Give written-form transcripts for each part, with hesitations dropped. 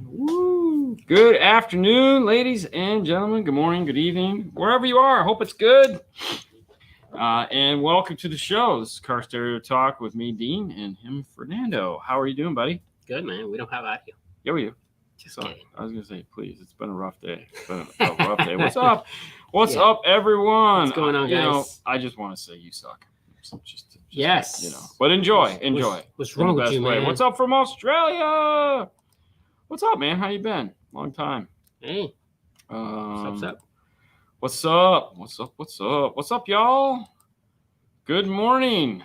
Woo. Good afternoon, ladies and gentlemen. Good morning, good evening, wherever you are. Hope it's good. And welcome to the show. This is Car Stereo Talk with me, Dean, and him, Fernando. How are you doing, buddy? Good, man. We don't have audio. Yeah, we do. Just So, kidding. I was going to say, please, it's been a rough day. It's been a rough day. What's up? What's up, everyone? What's going on, guys? I just want to say you suck. Just, Yes. But enjoy. What's wrong with you, man? What's up from Australia? What's up, man? How you been? Long time. Hey. What's up? What's up, y'all? Good morning.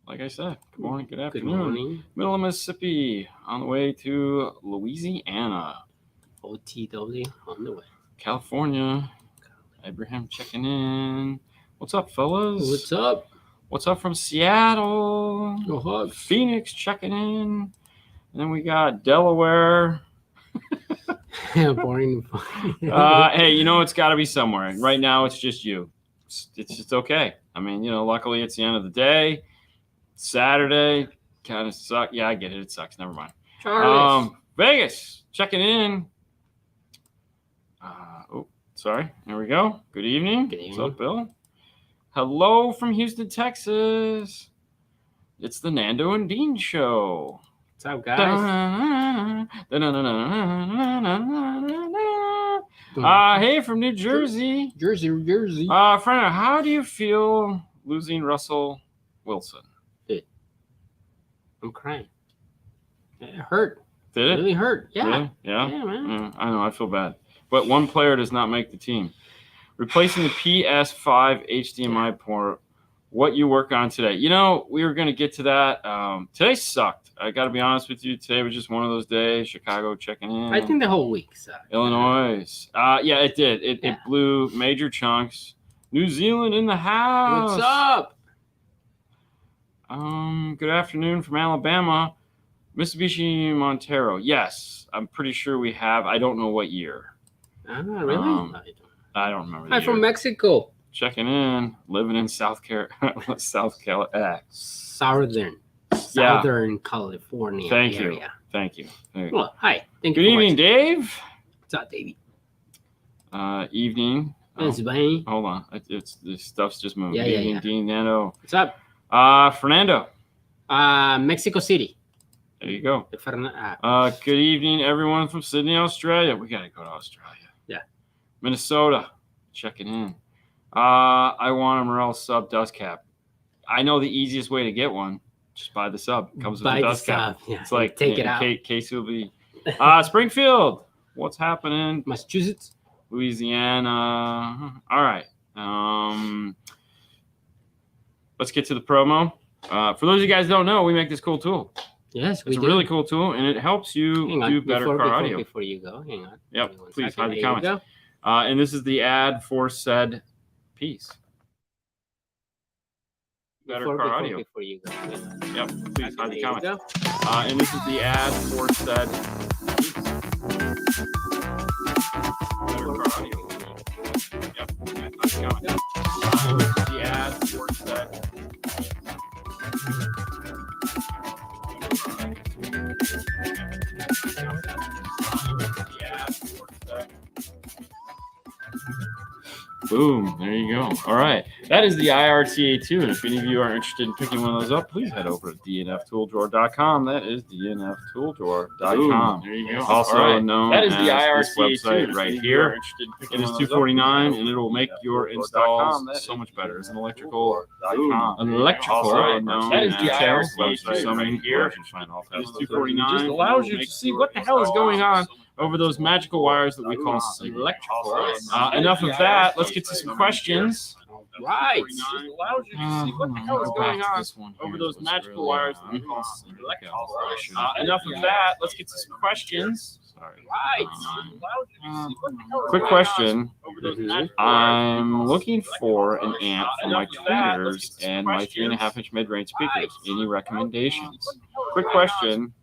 Like I said, good morning, good afternoon. Good morning. Middle of Mississippi, on the way to Louisiana. OTW on the way. California. Abraham checking in. What's up, fellas? What's up? What's up from Seattle? Go Hogs. Phoenix checking in. And then we got Delaware. Boring. Hey, it's got to be somewhere. Right now, it's just you. It's just okay. I mean, luckily it's the end of the day. Saturday kind of sucks. Yeah, I get it. It sucks. Never mind. Charles. Vegas checking in. Sorry. There we go. Good evening. Good evening. What's up, Bill? Hello from Houston, Texas. It's the Nando and Dean show. What's up, guys? Hey, from New Jersey. Jersey. Fernando, how do you feel losing Russell Wilson? I'm crying. It hurt. Did it? Really hurt. Yeah. Yeah, man. I know. I feel bad. But one player does not make the team. Replacing the PS5 HDMI port. What you work on today? We were going to get to that. Today sucked. I got to be honest with you. Today was just one of those days. Chicago checking in. I think the whole week sucked. Illinois. Yeah, it did. It blew major chunks. New Zealand in the house. What's up? Good afternoon from Alabama. Mitsubishi Montero. Yes, I'm pretty sure we have. I don't know what year. Really? I don't remember. I'm from Mexico. Checking in, living in Southern California area. Thank you. Well, hi. Thank you. Good evening, Dave. What's up, Davey? Evening. Hold on. This stuff's just moving. Yeah. Evening, Dean, Nando. What's up? Fernando. Mexico City. There you go. Good evening, everyone from Sydney, Australia. We got to go to Australia. Yeah. Minnesota. Checking in. I want a Morel sub dust cap. I know the easiest way to get one. Just buy the sub. It comes with the dust cap. Yeah. It's like take it out. Case will be. Springfield. What's happening? Massachusetts. Louisiana. All right. Let's get to the promo. For those of you guys who don't know, we make this cool tool. Yes, it's a really cool tool, and it helps you do better car audio. Before you go, hang on. Yep, please hide the comments. And this is the ad for said piece. Better car audio. Before you go. Yep, please hide the comments. And this is the ad for said piece. Better car audio. Yep, please hide the comments. And this is the ad for said Boom. There you go. All right. That is the IRTA2. And if any of you are interested in picking one of those up, please head over to dnftooldrawer.com. That is dnftooldrawer.com. There you go. Also known as the IRTA2 this website right here. It is $249, and it will make your installs so much better. It's an electrical. Also known as the IRTA2 right here. It is $249. Just allows you to see what the hell is going on over those magical wires that we call electrical. Enough of that. Let's get to some questions. Right. Allows you to see what the hell is going on over those magical wires that we call electrical. Enough of that. Let's get to some questions. Sorry. Quick question. I'm looking for an amp for my tweeters and my 3.5-inch mid-range speakers. Any recommendations? Quick question.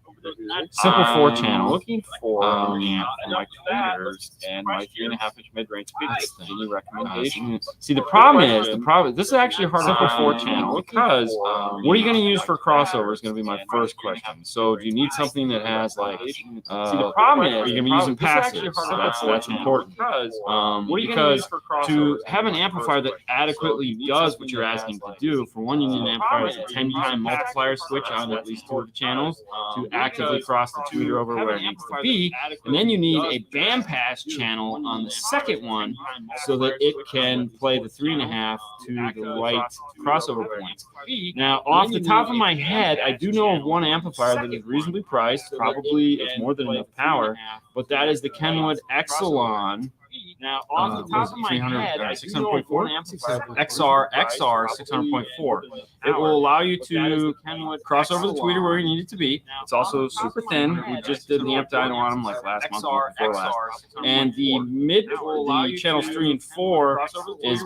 simple 4-channel. Looking for an amp for my tweeters and my 3.5-inch mid-range speakers. Any recommendations? See, the problem is this is actually harder for 4-channel because what are you going to use for crossover is going to be my first question. So do you need something that has like? See, the problem is you're going to be using passives. So that's important. Because to have an amplifier that adequately does what you're asking to do, for one, you need an amplifier that's a 10-time multiplier switch on at least 2 of the channels to actively cross the tweeter over where it needs to be. And then you need a bandpass channel on the second one so that it can play the 3.5 to the right crossover points. Now, off the top of my head, I do know of one amplifier that is reasonably priced. Probably it's more than enough power, but that is the Kenwood Exelon. Now, off the top of my head, 600.4 XR 600.4. It will allow you to cross over the tweeter where you need it to be. It's also super thin. We just did the amp dyno on them like last month or before last. And the channels 3 and 4 is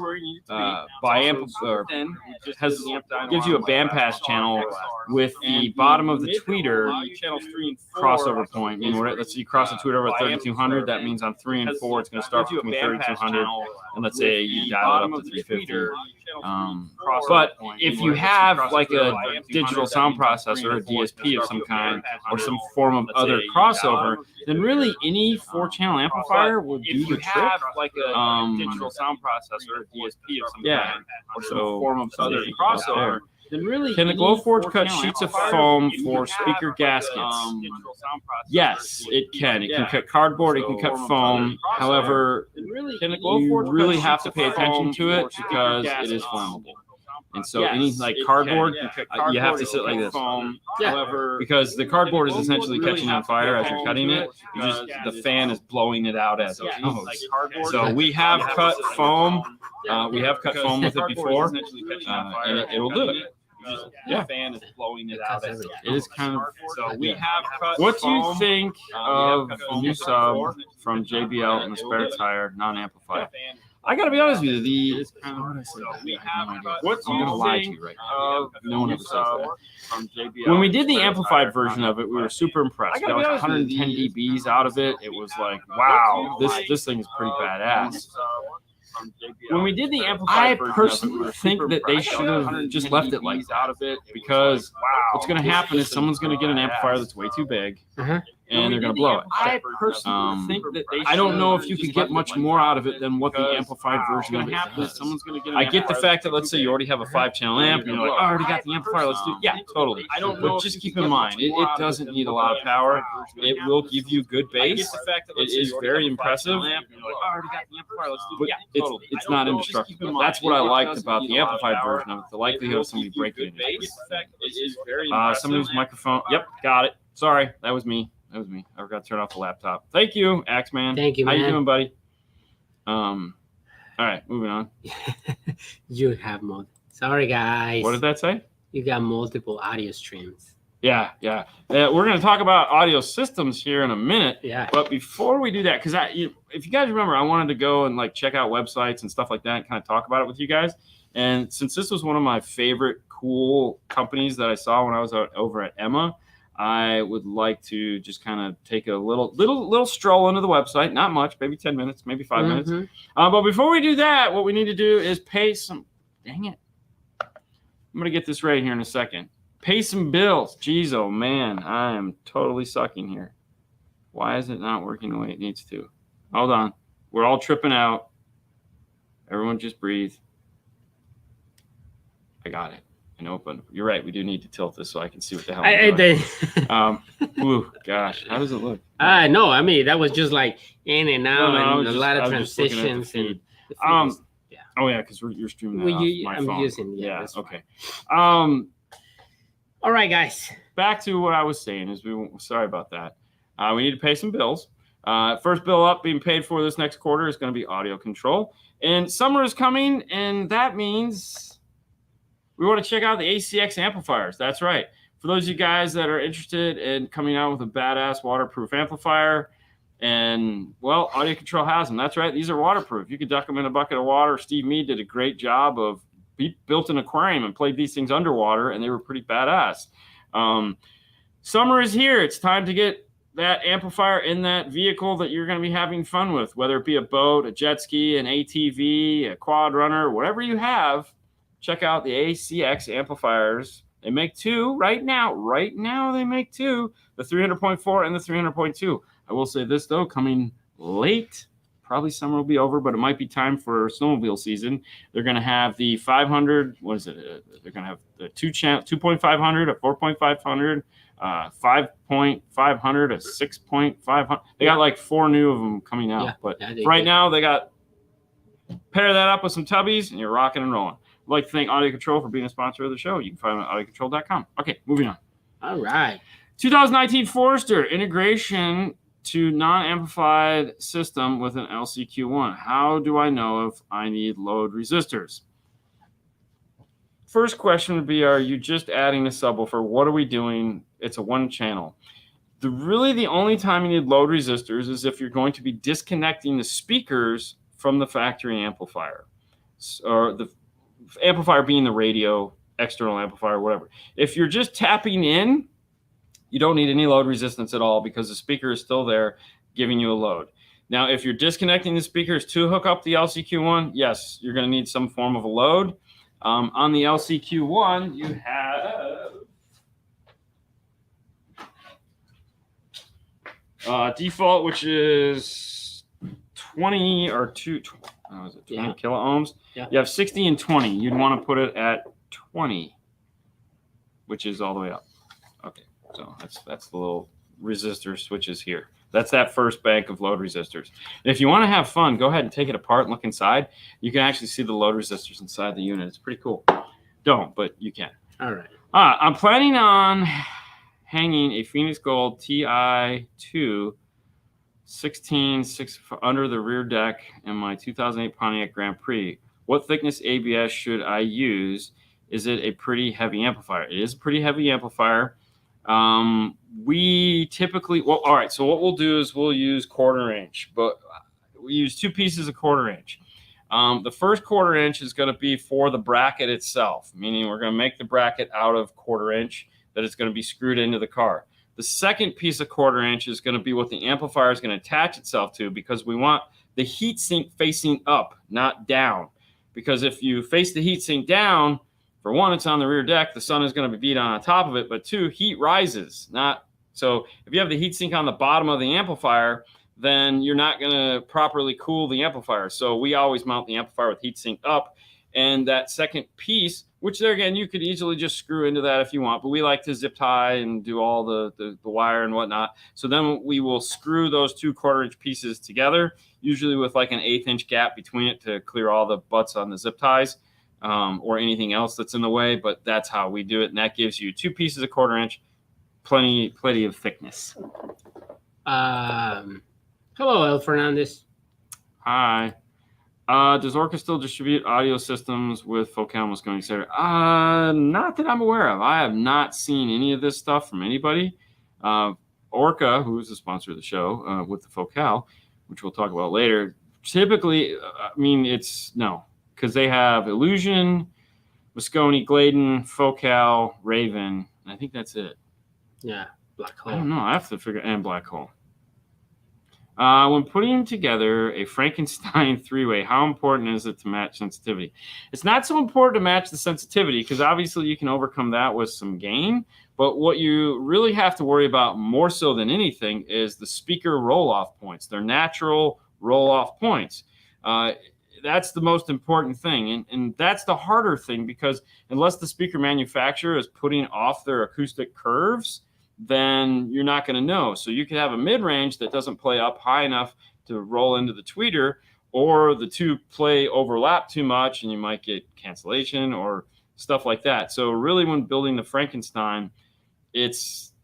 gives you a bandpass channel with the bottom of the tweeter crossover point. I mean, let's say you cross the tweeter over 3200. That means on 3 and 4 it's going to start between 3200 and let's say you dial it up to 350. But if you have like a digital sound processor, a DSP of some kind, or some form of other crossover, then really any 4-channel amplifier will do the trick. Like a digital sound processor, a DSP of some kind, or some form of other crossover. Then really, can the Glowforge cut sheets of foam for speaker gaskets? Yes, it can. It can cut cardboard. It can cut foam. However, you really have to pay attention to it because it is flammable. And so any like cardboard, you have to sit like this. However, because the cardboard is essentially catching on fire as you're cutting it. The fan is blowing it out as it goes. So we have cut foam. We have cut foam with it before, and it will do it. The fan is blowing it out. It is kind of. So we have cut. What do you think of the new sub from JBL and the spare tire non-amplified? I gotta be honest with you. What do you think of no one ever says that. When we did the amplified version of it, we were super impressed. We got like 110 dBs out of it. It was like, wow, this thing is pretty badass. When we did the amplified version, I personally think that they should have just left it like out of it because what's going to happen is someone's going to get an amplifier that's way too big. And they're going to blow it. I personally think that I don't know if you could get much more out of it than what the amplified version of it does. I get the fact that, let's say you already have a 5-channel amp, and you're like, oh, I already got the amplifier, let's do it. Yeah, totally. But just keep in mind, it doesn't need a lot of power. It will give you good bass. It is very impressive. But it's not indestructible. That's what I liked about the amplified version of it, the likelihood of somebody breaking it. Somebody's microphone. Yep, got it. Sorry, that was me. I forgot to turn off the laptop. Thank you, Axeman. Thank you, man. How you doing, buddy? All right, moving on. You have Sorry, guys. What did that say? You got multiple audio streams. Yeah. We're going to talk about audio systems here in a minute. Yeah. But before we do that, because if you guys remember, I wanted to go and like check out websites and stuff like that and kind of talk about it with you guys. And since this was one of my favorite cool companies that I saw when I was over at Emma, I would like to just kind of take a little stroll into the website. Not much, maybe 10 minutes, maybe 5 minutes. But before we do that, what we need to do is pay some. Dang it! I'm gonna get this right here in a second. Pay some bills. Jeez, oh man, I am totally sucking here. Why is it not working the way it needs to? Hold on, we're all tripping out. Everyone, just breathe. I got it. And open. You're right. We do need to tilt this so I can see what the hell I'm doing. Ooh, gosh, how does it look? No, I mean that was just like in and out and a lot of transitions and. Yeah. Oh yeah, because you're streaming that off my phone. I'm using. Yeah. Okay. All right, guys. Back to what I was saying is sorry about that. We need to pay some bills. First bill up being paid for this next quarter is going to be audio control, and summer is coming, and that means. We want to check out the ACX amplifiers. That's right. For those of you guys that are interested in coming out with a badass waterproof amplifier, and, well, Audio Control has them. That's right. These are waterproof. You could duck them in a bucket of water. Steve Mead did a great job of built an aquarium and played these things underwater, and they were pretty badass. Summer is here. It's time to get that amplifier in that vehicle that you're going to be having fun with, whether it be a boat, a jet ski, an ATV, a quad runner, whatever you have. Check out the ACX amplifiers. They make two right now. Right now, they make two, the 300.4 and the 300.2. I will say this, though, coming late, probably summer will be over, but it might be time for snowmobile season. They're going to have the 500. What is it? They're going to have the 2.500, a 4.500, 5.500, a 6.500. They got like 4 new of them coming out. But right now, they got pair that up with some tubbies, and you're rocking and rolling. I'd like to thank Audio Control for being a sponsor of the show. You can find them at audiocontrol.com. Okay, moving on. All right. 2019 Forester integration to non-amplified system with an LCQ1. How do I know if I need load resistors? First question would be, are you just adding a subwoofer? What are we doing? It's a one channel. Really the only time you need load resistors is if you're going to be disconnecting the speakers from the factory amplifier, or the amplifier being the radio, external amplifier, whatever. If you're just tapping in, you don't need any load resistance at all because the speaker is still there giving you a load. Now, if you're disconnecting the speakers to hook up the LCQ1, yes, you're going to need some form of a load. On the LCQ1, you have default, which is 20 or 20 kilo ohms. Yeah. You have 60 and 20. You'd want to put it at 20, which is all the way up. Okay, so that's the little resistor switches here. That's that first bank of load resistors. And if you want to have fun, go ahead and take it apart and look inside. You can actually see the load resistors inside the unit. It's pretty cool. Don't, but you can. All right. I'm planning on hanging a Phoenix Gold TI2 16.6 under the rear deck in my 2008 Pontiac Grand Prix. What thickness ABS should I use? Is it a pretty heavy amplifier? It is a pretty heavy amplifier. We typically, well, all right, so what we'll do is we'll use 1/4 inch, but we use 2 pieces of 1/4 inch. The first 1/4 inch is going to be for the bracket itself, meaning we're going to make the bracket out of 1/4 inch that is going to be screwed into the car. The second piece of 1/4 inch is going to be what the amplifier is going to attach itself to, because we want the heatsink facing up, not down. Because if you face the heatsink down, for one, it's on the rear deck. The sun is going to be beat on top of it. But 2, heat rises. So if you have the heatsink on the bottom of the amplifier, then you're not going to properly cool the amplifier. So we always mount the amplifier with heatsink up. And that second piece, which there again, you could easily just screw into that if you want. But we like to zip tie and do all the wire and whatnot. So then we will screw those 2 1/4 inch pieces together, usually with like an 1/8 inch gap between it to clear all the butts on the zip ties. Or anything else that's in the way, but that's how we do it, and that gives you 2 pieces of 1/4 inch, plenty of thickness. Hello, El Fernandez. Hi. Does Orca still distribute audio systems with Focal Moscone, etc.? Not that I'm aware of. I have not seen any of this stuff from anybody. Orca, who is the sponsor of the show, with the Focal, which we'll talk about later, typically, it's no. Because they have Illusion, Moscone, Gladen, Focal, Raven. I think that's it. Yeah, Black Hole. I don't know. I have to figure, and Black Hole. When putting together a Frankenstein 3-way, how important is it to match sensitivity? It's not so important to match the sensitivity, because obviously you can overcome that with some gain. But what you really have to worry about more so than anything is the speaker roll-off points, their natural roll-off points. That's the most important thing. And that's the harder thing, because unless the speaker manufacturer is putting off their acoustic curves, then you're not going to know. So you could have a mid-range that doesn't play up high enough to roll into the tweeter, or the 2 play overlap too much and you might get cancellation or stuff like that. So really, when building the Frankenstein, it's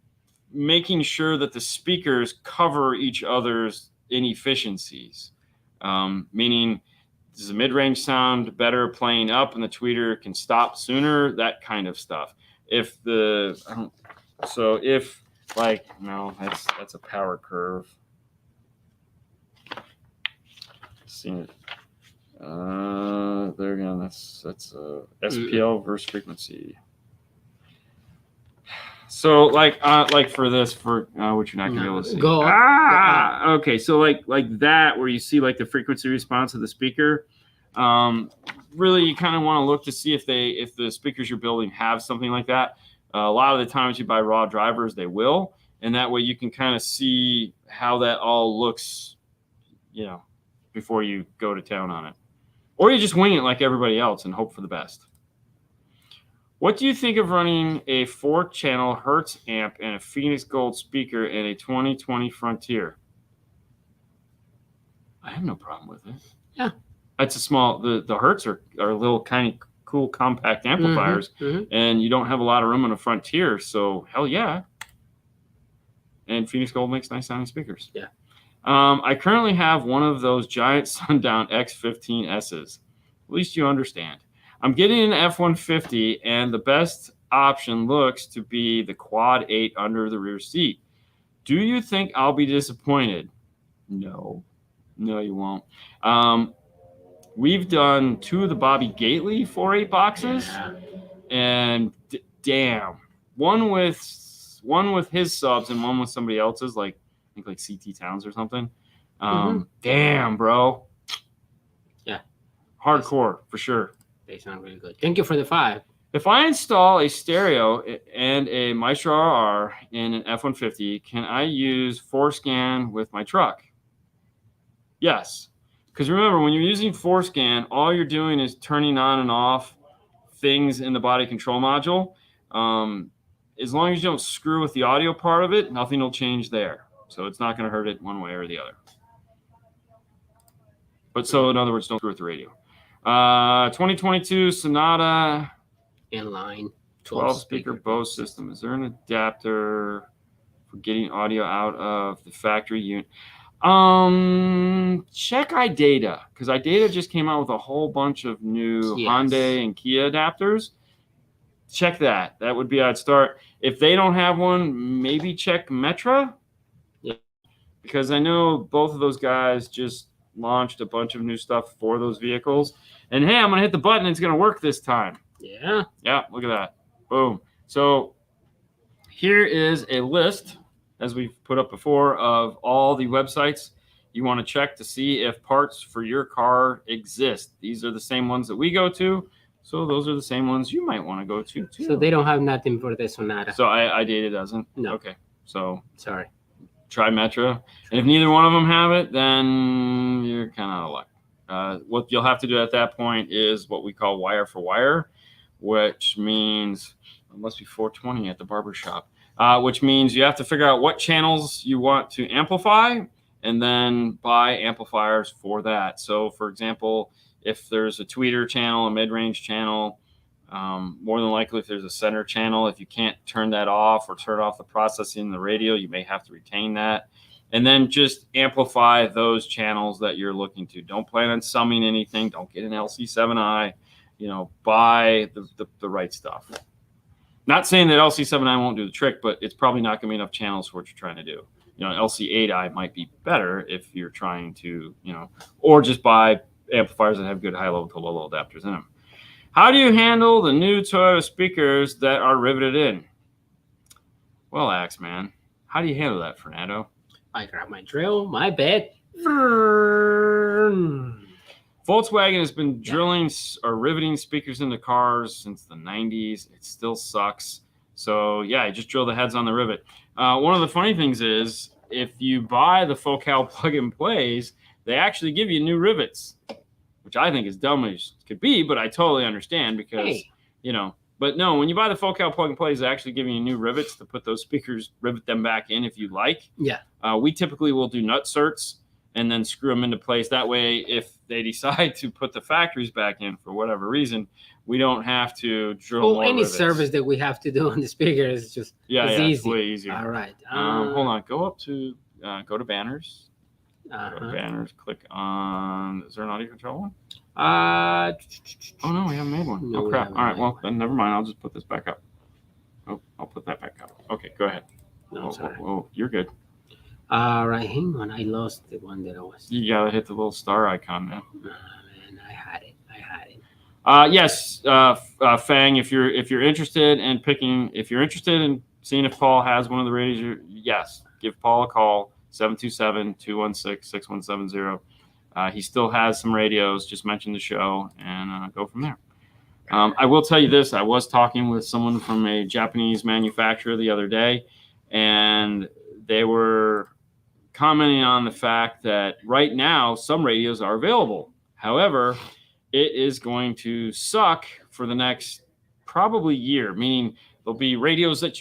making sure that the speakers cover each other's inefficiencies, meaning, does the mid-range sound better playing up and the tweeter can stop sooner? That kind of stuff. If no, that's a power curve. Seen it. There again, that's SPL versus frequency. So like for this, which you're not gonna be able to see. Okay. So like that, where you see like the frequency response of the speaker. Really, you kind of want to look to see if the speakers you're building have something like that. A lot of the times you buy raw drivers, they will, and that way you can kind of see how that all looks, before you go to town on it, or you just wing it like everybody else and hope for the best. What do you think of running a 4-channel Hertz amp and a Phoenix Gold speaker in a 2020 Frontier? I have no problem with it. Yeah. It's a small, the Hertz are little tiny, cool, compact amplifiers, and you don't have a lot of room on a Frontier, so hell yeah. And Phoenix Gold makes nice sounding speakers. Yeah. I currently have one of those giant Sundown X15Ss. At least you understand. I'm getting an F-150, and the best option looks to be the Quad 8 under the rear seat. Do you think I'll be disappointed? No, you won't. We've done 2 of the Bobby Gately 4.8 boxes, and damn, one with his subs and one with somebody else's, like I think like CT Towns or something. Damn, bro. Yeah, hardcore for sure. They sound really good. Thank you for the 5. If I install a stereo and a Maestro RR in an F-150, can I use ForeScan with my truck? Yes. Because remember, when you're using ForeScan, all you're doing is turning on and off things in the body control module. As long as you don't screw with the audio part of it, nothing will change there. So it's not going to hurt it one way or the other. But so, in other words, don't screw with the radio. 2022 Sonata inline 12-speaker Bose system. Is there an adapter for getting audio out of the factory unit? Check iData, because iData just came out with a whole bunch of new Hyundai and Kia adapters. Check that. That would be I'd start. If they don't have one, maybe check Metra. Yeah. Because I know both of those guys just launched a bunch of new stuff for those vehicles. And hey, I'm going to hit the button. It's going to work this time. Yeah. Yeah, look at that. Boom. So here is a list, as we've put up before, of all the websites you want to check to see if parts for your car exist. These are the same ones that we go to. So those are the same ones you might want to go to too. So they don't have nothing for the Sonata. So iData doesn't? No. Okay. So sorry. Try Metra. And if neither one of them have it, then you're kind of out of luck. What you'll have to do at that point is what we call wire for wire, which means it must be 420 at the barber shop, which means you have to figure out what channels you want to amplify and then buy amplifiers for that. So, for example, if there's a tweeter channel, a mid-range channel, more than likely if there's a center channel, if you can't turn that off or turn off the processing in the radio, you may have to retain that. And then just amplify those channels that you're looking to. Don't plan on summing anything. Don't get an LC7i. Buy the right stuff. Not saying that LC7i won't do the trick, but it's probably not going to be enough channels for what you're trying to do. LC8i might be better if you're trying to, or just buy amplifiers that have good high-level to low-level adapters in them. How do you handle the new Toyota speakers that are riveted in? Well, Axe, man, how do you handle that, Fernando? I grab my drill, my bed. Volkswagen has been drilling or riveting speakers into cars since the 90s. It still sucks. So, yeah, just drill the heads on the rivet. One of the funny things is if you buy the Focal plug-and-plays, they actually give you new rivets, which I think is dumb as could be, but I totally understand because, But no, when you buy the Focal plug-and-plays, they actually give you new rivets to put those speakers, rivet them back in if you like. Yeah. We typically will do nut certs and then screw them into place. That way, if they decide to put the factories back in for whatever reason, we don't have to drill more any rivets. service that we have to do on the speaker is just easy. It's way easier. All right. Hold on. Go to banners. Uh-huh. Go to banners. Click on. Is there an audio control one? Oh no, we haven't made one. No, oh crap! All right, well then never mind. I'll just put this back up. Oh, I'll put that back up. Okay, go ahead. No, whoa, you're good. All right, hang on. I lost the one that I was. You gotta hit the little star icon, man. Man, I had it. Yes, Fang. If you're interested in seeing if Paul has one of the radios. Yes, give Paul a call, 727-216-6170. He still has some radios. Just mention the show and go from there. I will tell you this. I was talking with someone from a Japanese manufacturer the other day, and they were commenting on the fact that right now some radios are available. However, it is going to suck for the next probably year, meaning there'll be radios that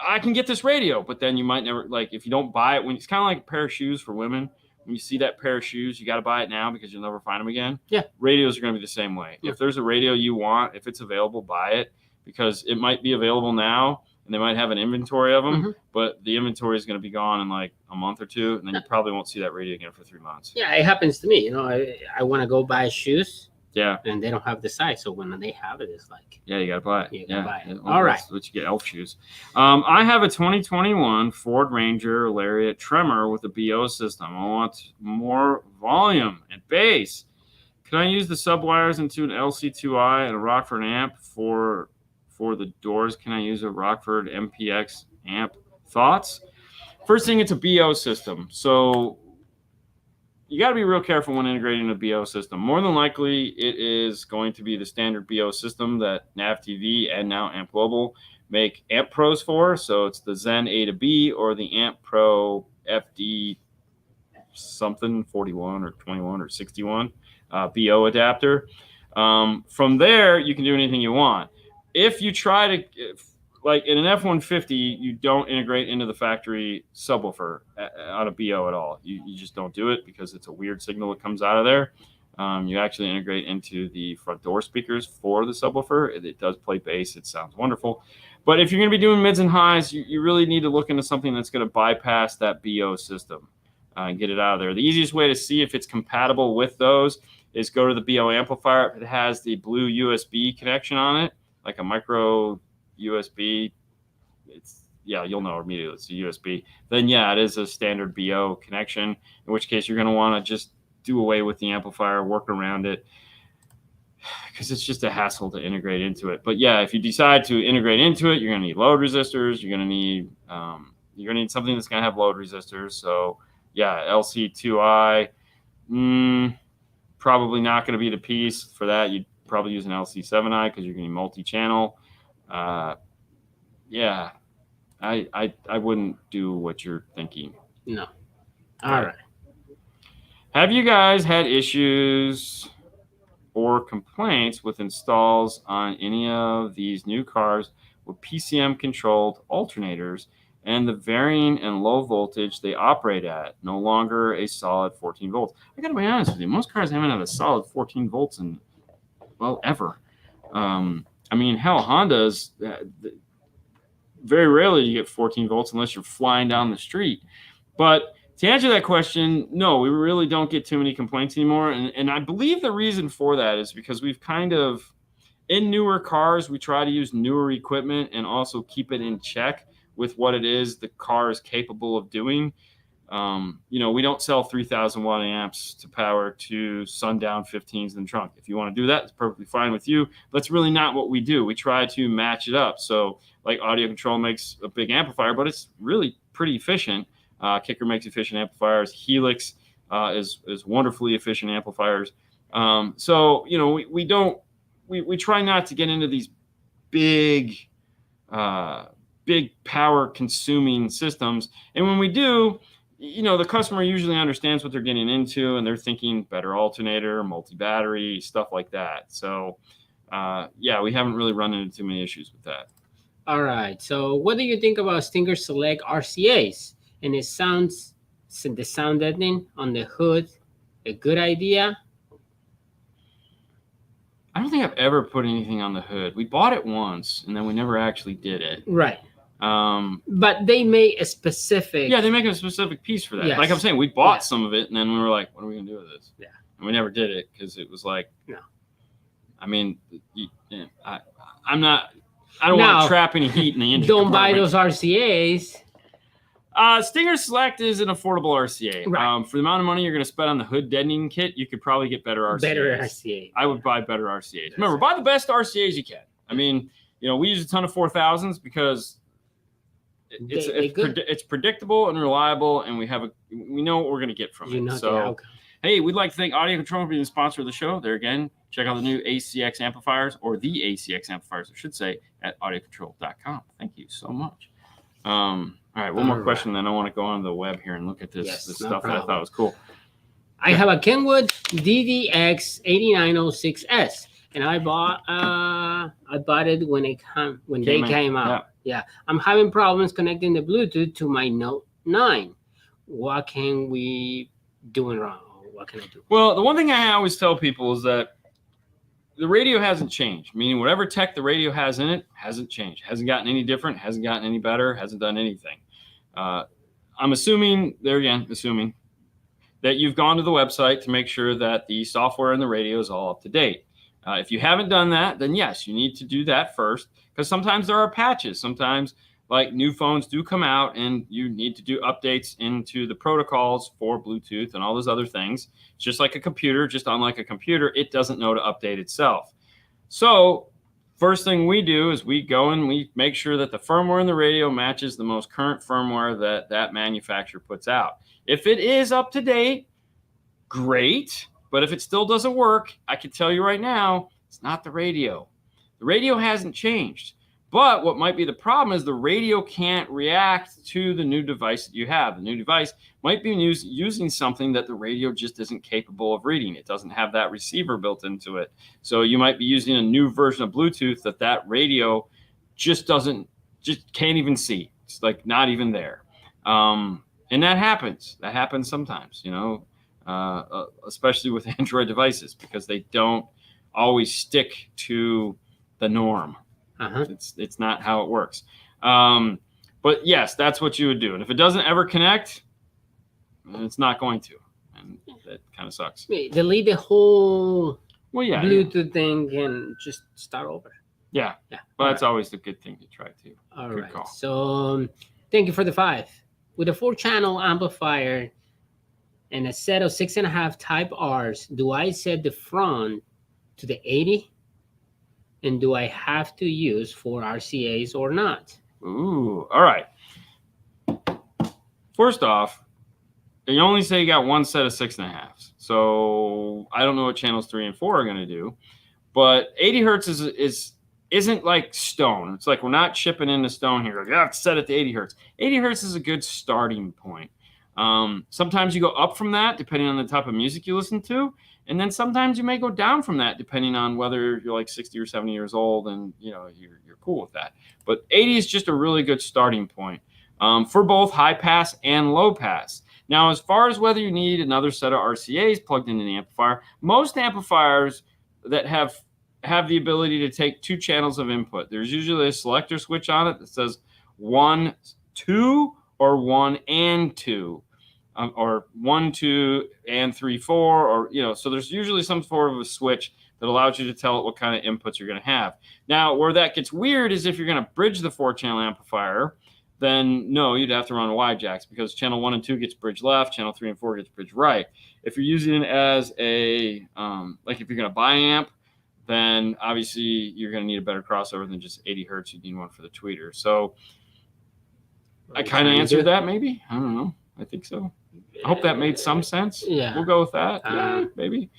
I can get this radio, but then you might never, like, if you don't buy it, when it's kind of like a pair of shoes for women. When you see that pair of shoes, you got to buy it now because you'll never find them again. Yeah. Radios are going to be the same way. Yeah. If there's a radio you want, if it's available, buy it, because it might be available now and they might have an inventory of them, but the inventory is going to be gone in like a month or two, and then you probably won't see that radio again for 3 months. Yeah, it happens to me. You know, I want to go buy shoes. Yeah. And they don't have the size. So when they have it, it's like. Yeah, you got to buy it. You got to buy it. Well, all right. That's what you get, elf shoes. I have a 2021 Ford Ranger Lariat Tremor with a BO system. I want more volume and bass. Can I use the subwires into an LC2i and a Rockford amp for the doors? Can I use a Rockford MPX amp? Thoughts? First thing, it's a BO system. So you got to be real careful when integrating a BO system. More than likely, it is going to be the standard BO system that Nav TV and now Amp Global make Amp Pros for. So it's the Zen A to B or the Amp Pro FD something 41 or 21 or 61 BO adapter. From there, you can do anything you want. If you try to, like in an F-150, you don't integrate into the factory subwoofer on a BO at all. You just don't do it because it's a weird signal that comes out of there. You actually integrate into the front door speakers for the subwoofer. It does play bass. It sounds wonderful. But if you're going to be doing mids and highs, you really need to look into something that's going to bypass that BO system and get it out of there. The easiest way to see if it's compatible with those is go to the BO amplifier. If it has the blue USB connection on it, like a micro USB, you'll know immediately it's a USB. Then it is a standard BO connection, in which case you're going to want to just do away with the amplifier, work around it, because it's just a hassle to integrate into it. But if you decide to integrate into it, you're going to need load resistors. You're going to need something that's going to have load resistors. So LC2i, probably not going to be the piece for that. You'd probably use an LC7i because you're going to be multi-channel. I wouldn't do what you're thinking. No. All right. Have you guys had issues or complaints with installs on any of these new cars with PCM controlled alternators and the varying and low voltage they operate at no longer a solid 14 volts? I got to be honest with you. Most cars haven't had a solid 14 volts in, ever. Hell, Hondas, very rarely you get 14 volts unless you're flying down the street. But to answer that question, no, we really don't get too many complaints anymore. And I believe the reason for that is because we've kind of, in newer cars, we try to use newer equipment and also keep it in check with what it is the car is capable of doing. We don't sell 3,000 watt amps to power to sundown 15s in the trunk. If you want to do that, it's perfectly fine with you. But it's really not what we do. We try to match it up. So like Audio Control makes a big amplifier, but it's really pretty efficient. Kicker makes efficient amplifiers. Helix is wonderfully efficient amplifiers. We try not to get into these big power consuming systems. And when we do, the customer usually understands what they're getting into, and they're thinking better alternator, multi-battery, stuff like that. So, we haven't really run into too many issues with that. All right. So what do you think about Stinger Select RCAs? And the sound deadening on the hood, a good idea? I don't think I've ever put anything on the hood. We bought it once, and then we never actually did it. Right. But they made a specific... Yeah, they make a specific piece for that. Yes. Like I'm saying, we bought some of it, and then we were like, what are we going to do with this? Yeah. And we never did it because it was like... No. I mean, I'm not... I don't want to trap any heat in the engine. Don't buy those RCAs. Stinger Select is an affordable RCA. Right. For the amount of money you're going to spend on the hood deadening kit, you could probably get better RCAs. Better RCAs. I would buy better RCAs. Remember, buy the best RCAs you can. I mean, we use a ton of 4000s because it's predictable and reliable, and we know what we're going to get from it. So, hey, we'd like to thank Audio Control for being the sponsor of the show. There again, check out the new ACX amplifiers, or the ACX amplifiers, I should say, at audiocontrol.com. Thank you so much. All right, one more question, then I want to go on the web here and look at this stuff that I thought was cool. I have a Kenwood DDX 8906S, and I bought it when they came out. Yeah, I'm having problems connecting the Bluetooth to my Note 9. What can we do wrong? What can I do? Well, the one thing I always tell people is that the radio hasn't changed, meaning whatever tech the radio has in it hasn't changed, hasn't gotten any different, hasn't gotten any better, hasn't done anything. I'm assuming that you've gone to the website to make sure that the software in the radio is all up to date. If you haven't done that, then yes, you need to do that first, because sometimes there are patches. Sometimes, like, new phones do come out and you need to do updates into the protocols for Bluetooth and all those other things. It's just like a computer, just unlike a computer, it doesn't know to update itself. So first thing we do is we go and we make sure that the firmware in the radio matches the most current firmware that manufacturer puts out. If it is up to date, great. But if it still doesn't work, I can tell you right now, it's not the radio. The radio hasn't changed. But what might be the problem is the radio can't react to the new device that you have. The new device might be using something that the radio just isn't capable of reading. It doesn't have that receiver built into it. So you might be using a new version of Bluetooth that radio just can't even see. It's like not even there. And that happens. That happens sometimes, especially with Android devices, because they don't always stick to the norm. It's not how it works. But yes, that's what you would do. And if it doesn't ever connect, it's not going to. And that kind of sucks. Delete the whole Bluetooth thing and just start over. Yeah. Well, that's always the good thing to try too. All right. Call. So thank you for the 5. With a 4-channel amplifier and a set of 6.5 type R's, do I set the front to the 80? And do I have to use 4 RCAs or not? Ooh, all right. First off, you only say you got one set of 6.5s. So I don't know what channels 3 and 4 are going to do. But 80 hertz isn't like stone. It's like we're not chipping into stone here. You have to set it to 80 hertz. 80 hertz is a good starting point. Sometimes you go up from that depending on the type of music you listen to. And then sometimes you may go down from that depending on whether you're like 60 or 70 years old and you're cool with that. But 80 is just a really good starting point for both high pass and low pass. Now, as far as whether you need another set of RCAs plugged into the amplifier, most amplifiers that have the ability to take 2 channels of input, there's usually a selector switch on it that says 1, 2 or 1 and 2. Or 1, 2, and 3, 4, or so there's usually some sort of a switch that allows you to tell it what kind of inputs you're going to have. Now, where that gets weird is if you're going to bridge the 4-channel amplifier, then no, you'd have to run wide jacks because channel 1 and 2 gets bridged left, channel 3 and 4 gets bridged right. If you're using it as a like if you're going to buy amp, then obviously you're going to need a better crossover than just 80 hertz. You need one for the tweeter. So I kind of answered that, maybe. I don't know. I think so. I hope that made some sense. Yeah. We'll go with that. Yeah, maybe.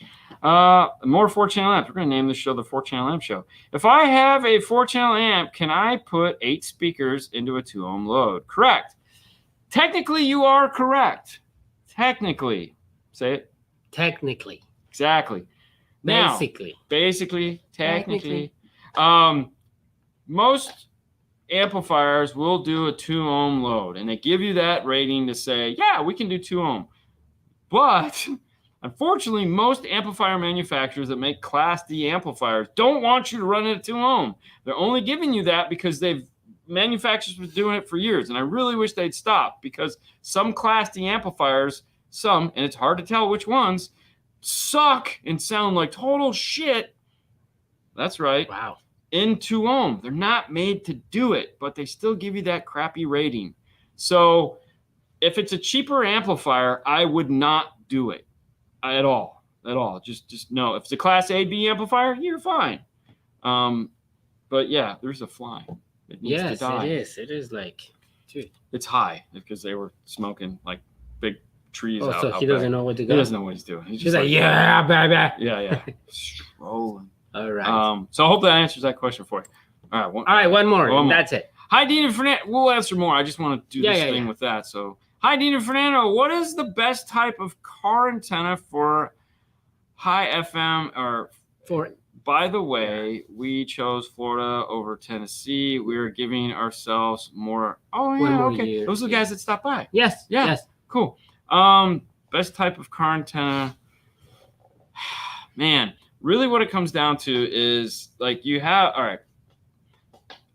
More 4-channel amps. We're going to name this show the 4-channel amp show. If I have a 4-channel amp, can I put 8 speakers into a 2-ohm load? Correct. Technically, you are correct. Technically. Say it. Technically. Exactly. Now, basically, technically. Most amplifiers will do a 2-ohm load, and they give you that rating to say, yeah, we can do 2-ohm. But unfortunately, most amplifier manufacturers that make Class D amplifiers don't want you to run it at 2-ohm. They're only giving you that because manufacturers been doing it for years, and I really wish they'd stop, because some Class D amplifiers, and it's hard to tell which ones, suck and sound like total shit. That's right. Wow. In 2-ohm. They're not made to do it, but they still give you that crappy rating. So if it's a cheaper amplifier, I would not do it at all. Just no. If it's a Class A, B amplifier, you're fine. But yeah, there's a fly. It needs to die. It is. It is like Dude. It's high because they were smoking like big trees out. So he doesn't know what to go. He doesn't know what he's doing. He's just like yeah, baby. Yeah. Strolling. All right. So I hope that answers that question for you. All right. One more. That's it. Hi, Dean and Fernando. We'll answer more. I just want to do this thing with that. So, hi, Dean and Fernando. What is the best type of car antenna for high FM or for? By the way, we chose Florida over Tennessee. We are giving ourselves more. Oh yeah, okay. Year. Those are the guys that stopped by. Yes. Cool. Best type of car antenna. Man, really, what it comes down to is like you have. All right.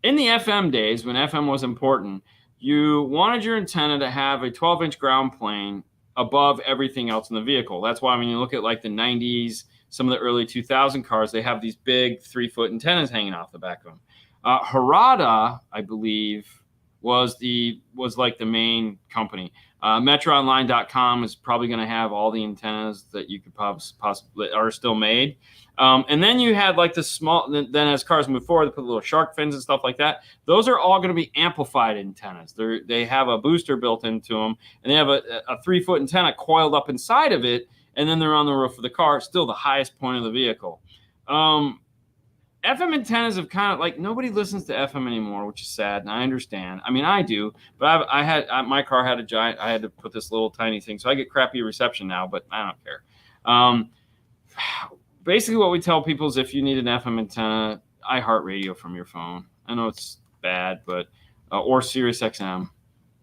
In the FM days, when FM was important, you wanted your antenna to have a 12-inch ground plane above everything else in the vehicle. That's why when you look at like the 90s, some of the early 2000 cars, they have these big 3-foot antennas hanging off the back of them. Harada, I believe, was like the main company. MetroOnline.com is probably going to have all the antennas that you could possibly are still made. And then you had like the small, then as cars move forward, they put little shark fins and stuff like that. Those are all going to be amplified antennas. They have a booster built into them, and they have a 3-foot antenna coiled up inside of it, and then they're on the roof of the car, still the highest point of the vehicle. FM antennas have kind of like nobody listens to FM anymore, which is sad, and I understand. I mean, I do, but my car had a giant. I had to put this little tiny thing, so I get crappy reception now, but I don't care. Basically, what we tell people is if you need an FM antenna, iHeartRadio from your phone. I know it's bad, but or Sirius XM,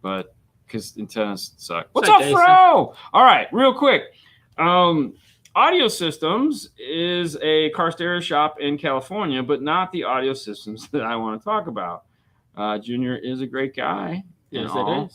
but because antennas suck. What's up, Fro? All right, real quick. Audio Systems is a car stereo shop in California, but not the audio systems that I want to talk about. Junior is a great guy. Yes, it is.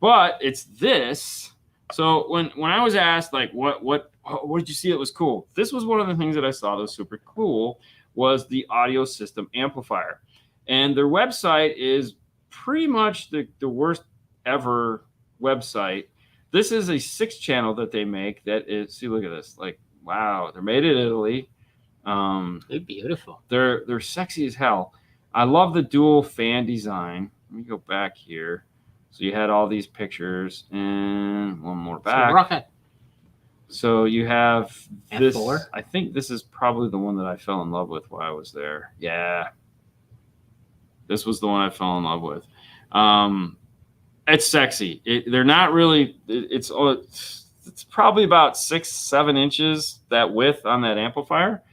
But it's this. So when I was asked, like, what did you see that was cool? This was one of the things that I saw that was super cool was the audio system amplifier. And their website is pretty much the worst ever website. This is a 6-channel that they make that is, see, look at this. Like, wow, they're made in Italy. They're beautiful. They're sexy as hell. I love the dual fan design. Let me go back here. So you had all these pictures and one more back. Rocket. So you have this. F4? I think this is probably the one that I fell in love with while I was there. Yeah. This was the one I fell in love with. It's sexy. They're not really. It's probably about 6-7 inches that width on that amplifier,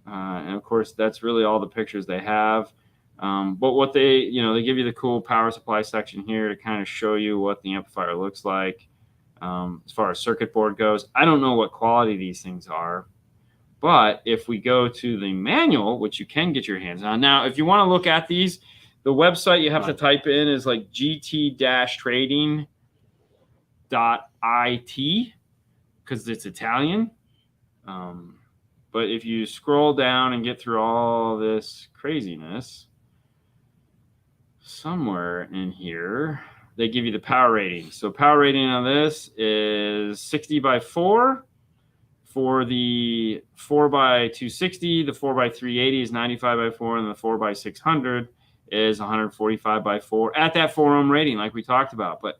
and of course that's really all the pictures they have. But what they give you the cool power supply section here to kind of show you what the amplifier looks like as far as circuit board goes. I don't know what quality these things are, but if we go to the manual, which you can get your hands on now, if you want to look at these. The website you have to type in is like gt-trading.it because it's Italian. But if you scroll down and get through all this craziness, somewhere in here, they give you the power rating. So power rating on this is 60/4. For the 4x260, the 4x380 is 95/4, and the 4x600 is 145/4 at that 4 ohm rating like we talked about. But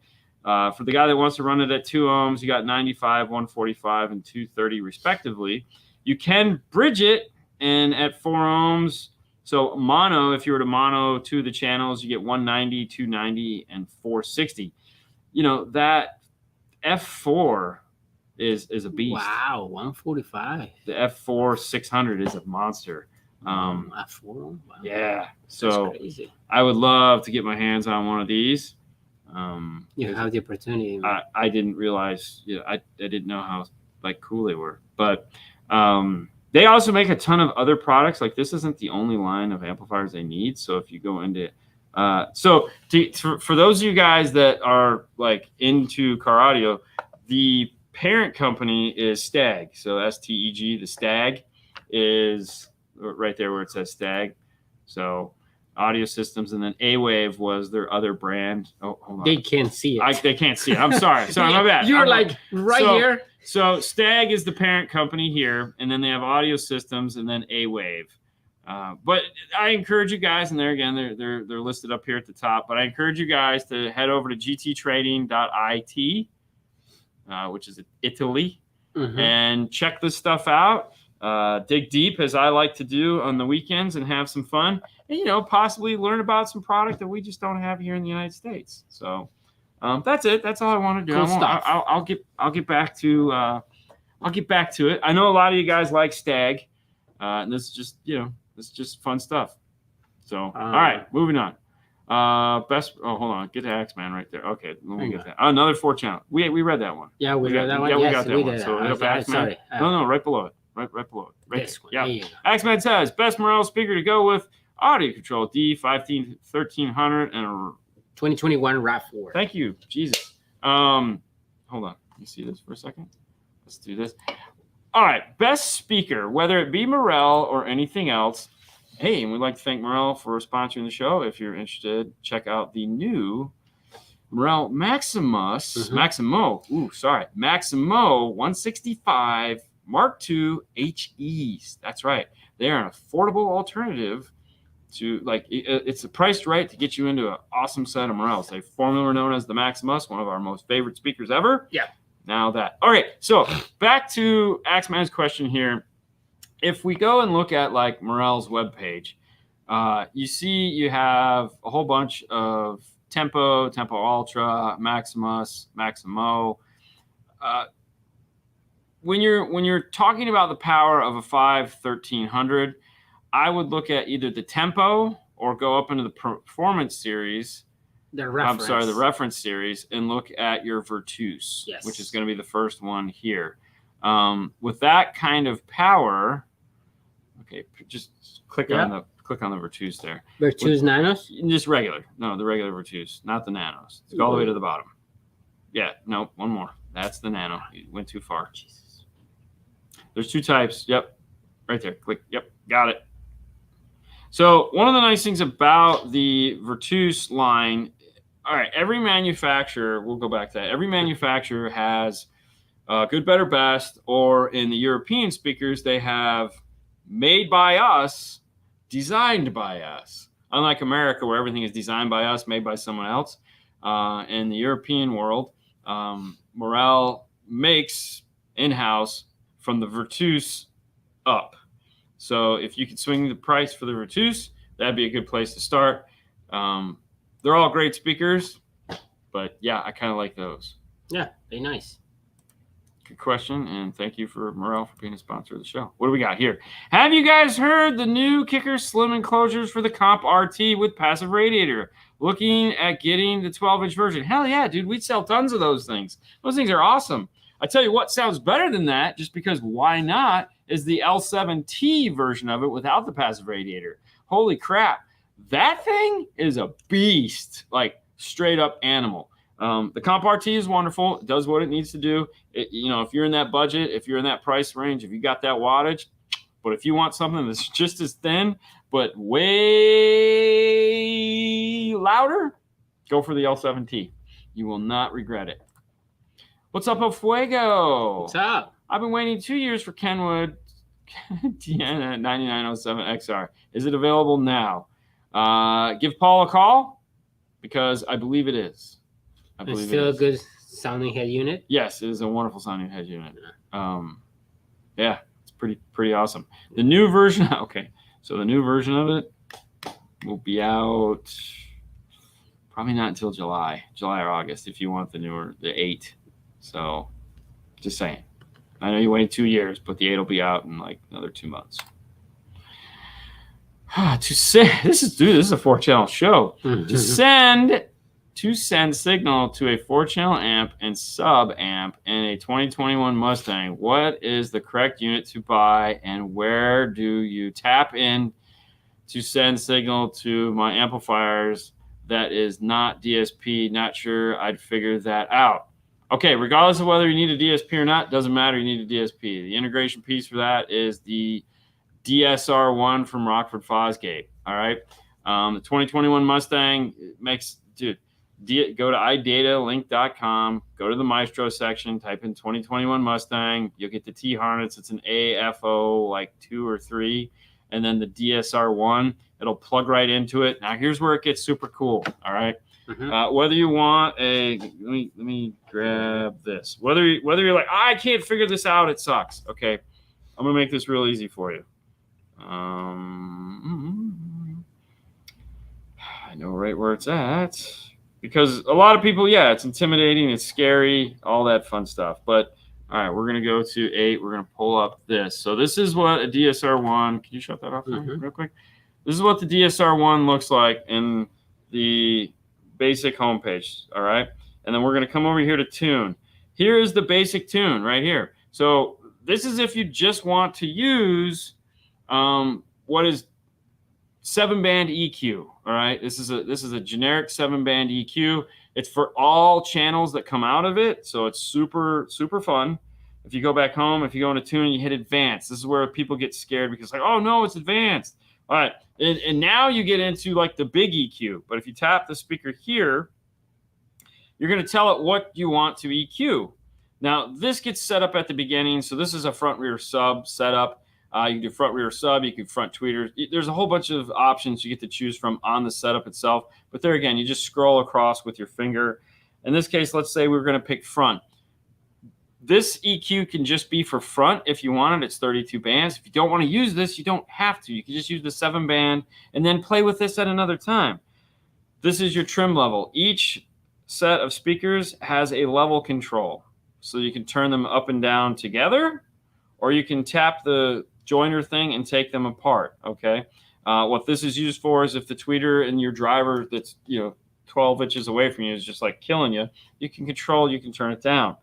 for the guy that wants to run it at 2 ohms, you got 95, 145, and 230 respectively. You can bridge it and at 4 ohms. So mono, if you were to mono 2 of the channels, you get 190, 290, and 460. That F4 is a beast. Wow, 145. The F4 600 is a monster. F4? Wow. Yeah. So that's crazy. I would love to get my hands on one of these. You have the opportunity. I didn't realize, I didn't know how cool they were. But they also make a ton of other products. Like this isn't the only line of amplifiers they need. So if you go into for those of you guys that are like into car audio, the parent company is Stag. So STEG, the Stag is right there where it says Stag. So Audio Systems, and then A-Wave was their other brand. Oh, hold on. They can't see it. They can't see it. I'm sorry. My bad. You're here. So Stag is the parent company here, and then they have Audio Systems, and then A-Wave. But I encourage you guys, and there again, they're listed up here at the top. But I encourage you guys to head over to gttrading.it, which is Italy, and check this stuff out. Dig deep, as I like to do on the weekends, and have some fun, and possibly learn about some product that we just don't have here in the United States. So that's it. That's all I want to do. Cool stuff. I'll get back to it. I know a lot of you guys like Stag, and this is just fun stuff. So all right, moving on. Hold on, get to Axeman right there. Okay, let me get that. Another 4-channel. We read that one. Yeah, we read that one. Yeah, yes, we got that one. So sorry. No, right below it. Right below it. Right this there. one. Yeah. Axeman says best Morel speaker to go with audio control D1300 and a 2021 RAV4. Thank you, Jesus. Hold on. You see this for a second? Let's do this. All right, best speaker, whether it be Morel or anything else. Hey, and we'd like to thank Morel for sponsoring the show. If you're interested, check out the new Morel Maximo 165 Mark II HEs. That's right. They are an affordable alternative to, it's priced right to get you into an awesome set of Morels. A formula known as the Maximus, one of our most favorite speakers ever. Yeah. Now that. All right, so back to Axeman's question here. If we go and look at Morel's webpage, you see you have a whole bunch of Tempo Ultra, Maximus, Maximo. When you're talking about the power of a 1300, I would look at either the Tempo or go up into the Performance series. The reference series, and look at your Virtus, yes, which is going to be the first one here. With that kind of power, okay, just click on the Virtus there. Virtus Nanos? Just regular. No, the regular Virtus, not the Nanos. Go all the way to the bottom. Yeah, no, one more. That's the Nano. You went too far. Jesus. There's 2 types. Yep, right there. Click. Yep, got it. So one of the nice things about the Virtus line, all right, every manufacturer, we'll go back to that. Every manufacturer has good, better, best, or in the European speakers, they have made by us, designed by us. Unlike America, where everything is designed by us, made by someone else. In the European world, Morel makes in-house from the Virtus up. So if you could swing the price for the Virtus, that'd be a good place to start. They're all great speakers, but yeah, I kind of like those. Yeah, very nice. Good question, and thank you for Morel for being a sponsor of the show. What do we got here? Have you guys heard the new Kicker Slim enclosures for the Comp RT with passive radiator? Looking at getting the 12-inch version. Hell yeah, dude. We'd sell tons of those things. Those things are awesome. I tell you what sounds better than that, just because why not, is the L7T version of it without the passive radiator. Holy crap. That thing is a beast, straight up animal. The Comp RT is wonderful. It does what it needs to do. If you're in that budget, if you're in that price range, if you got that wattage, but if you want something that's just as thin, but way louder, go for the L7T. You will not regret it. What's up, El Fuego? What's up? I've been waiting 2 years for Kenwood Deanna 9907 XR. Is it available now? Give Paul a call, because I believe it is. It's still a good sounding head unit. Yes, it is a wonderful sounding head unit. Yeah, it's pretty awesome. The new version, okay, so the new version of it will be out probably not until July or August if you want the 8. So just saying. I know you waited 2 years, but the 8 will be out in another 2 months. This is a 4-channel show. To send signal to a 4-channel amp and sub amp in a 2021 Mustang, what is the correct unit to buy, and where do you tap in to send signal to my amplifiers that is not DSP? Not sure. I'd figure that out. Okay, regardless of whether you need a DSP or not, doesn't matter. You need a DSP. The integration piece for that is the DSR1 from Rockford Fosgate. All right. The 2021 Mustang makes, dude, go to idatalink.com, go to the Maestro section, type in 2021 Mustang. You'll get the T harness. It's an AFO 2 or 3. and then the DSR1. It'll plug right into it. Now here's where it gets super cool. All right. Whether you want let me grab this. Whether you're like, I can't figure this out, it sucks. Okay, I'm gonna make this real easy for you. I know right where it's at, because a lot of people, yeah, it's intimidating, it's scary, all that fun stuff. But all right, we're gonna go to 8. We're gonna pull up this. So this is what a DSR1. Can you shut that off real quick? This is what the DSR1 looks like in the basic homepage. All right, and then we're gonna come over here to tune. Here is the basic tune right here. So this is if you just want to use what is 7-band EQ. All right, this is a generic 7-band EQ. It's for all channels that come out of it, so it's super fun. If you go back home, if you go into tune and you hit advanced, this is where people get scared because like, oh no, it's advanced. All right, and now you get into like the big EQ. But if you tap the speaker here, you're going to tell it what you want to EQ. Now this gets set up at the beginning, so this is a front rear sub setup. You can do front rear sub, you can front tweeters. There's a whole bunch of options you get to choose from on the setup itself. But there again, you just scroll across with your finger. In this case, let's say we're going to pick front. This EQ can just be for front if you want it. It's 32 bands. If you don't want to use this, you don't have to. You can just use the 7-band and then play with this at another time. This is your trim level. Each set of speakers has a level control. So you can turn them up and down together, or you can tap the joiner thing and take them apart. Okay. What this is used for is if the tweeter and your driver that's 12 inches away from you is just like killing you, you can control, you can turn it down.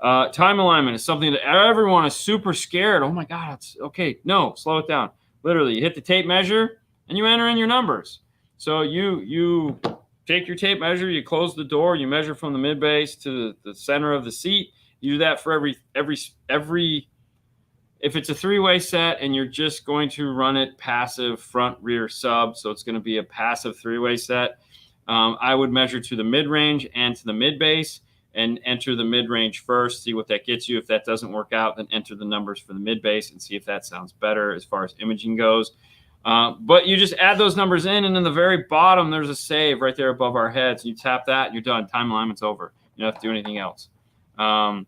Time alignment is something that everyone is super scared. Oh my God, it's okay. No, slow it down. Literally, you hit the tape measure and you enter in your numbers. So you take your tape measure, you close the door, you measure from the mid bass to the center of the seat. You do that for every. If it's a 3-way set and you're just going to run it passive front rear sub, so it's going to be a passive 3-way set, I would measure to the mid range and to the mid bass and enter the mid range first, see what that gets you. If that doesn't work out, then enter the numbers for the mid bass and see if that sounds better as far as imaging goes. But you just add those numbers in, and in the very bottom, there's a save right there above our heads. You tap that, you're done. Time alignment's over. You don't have to do anything else. And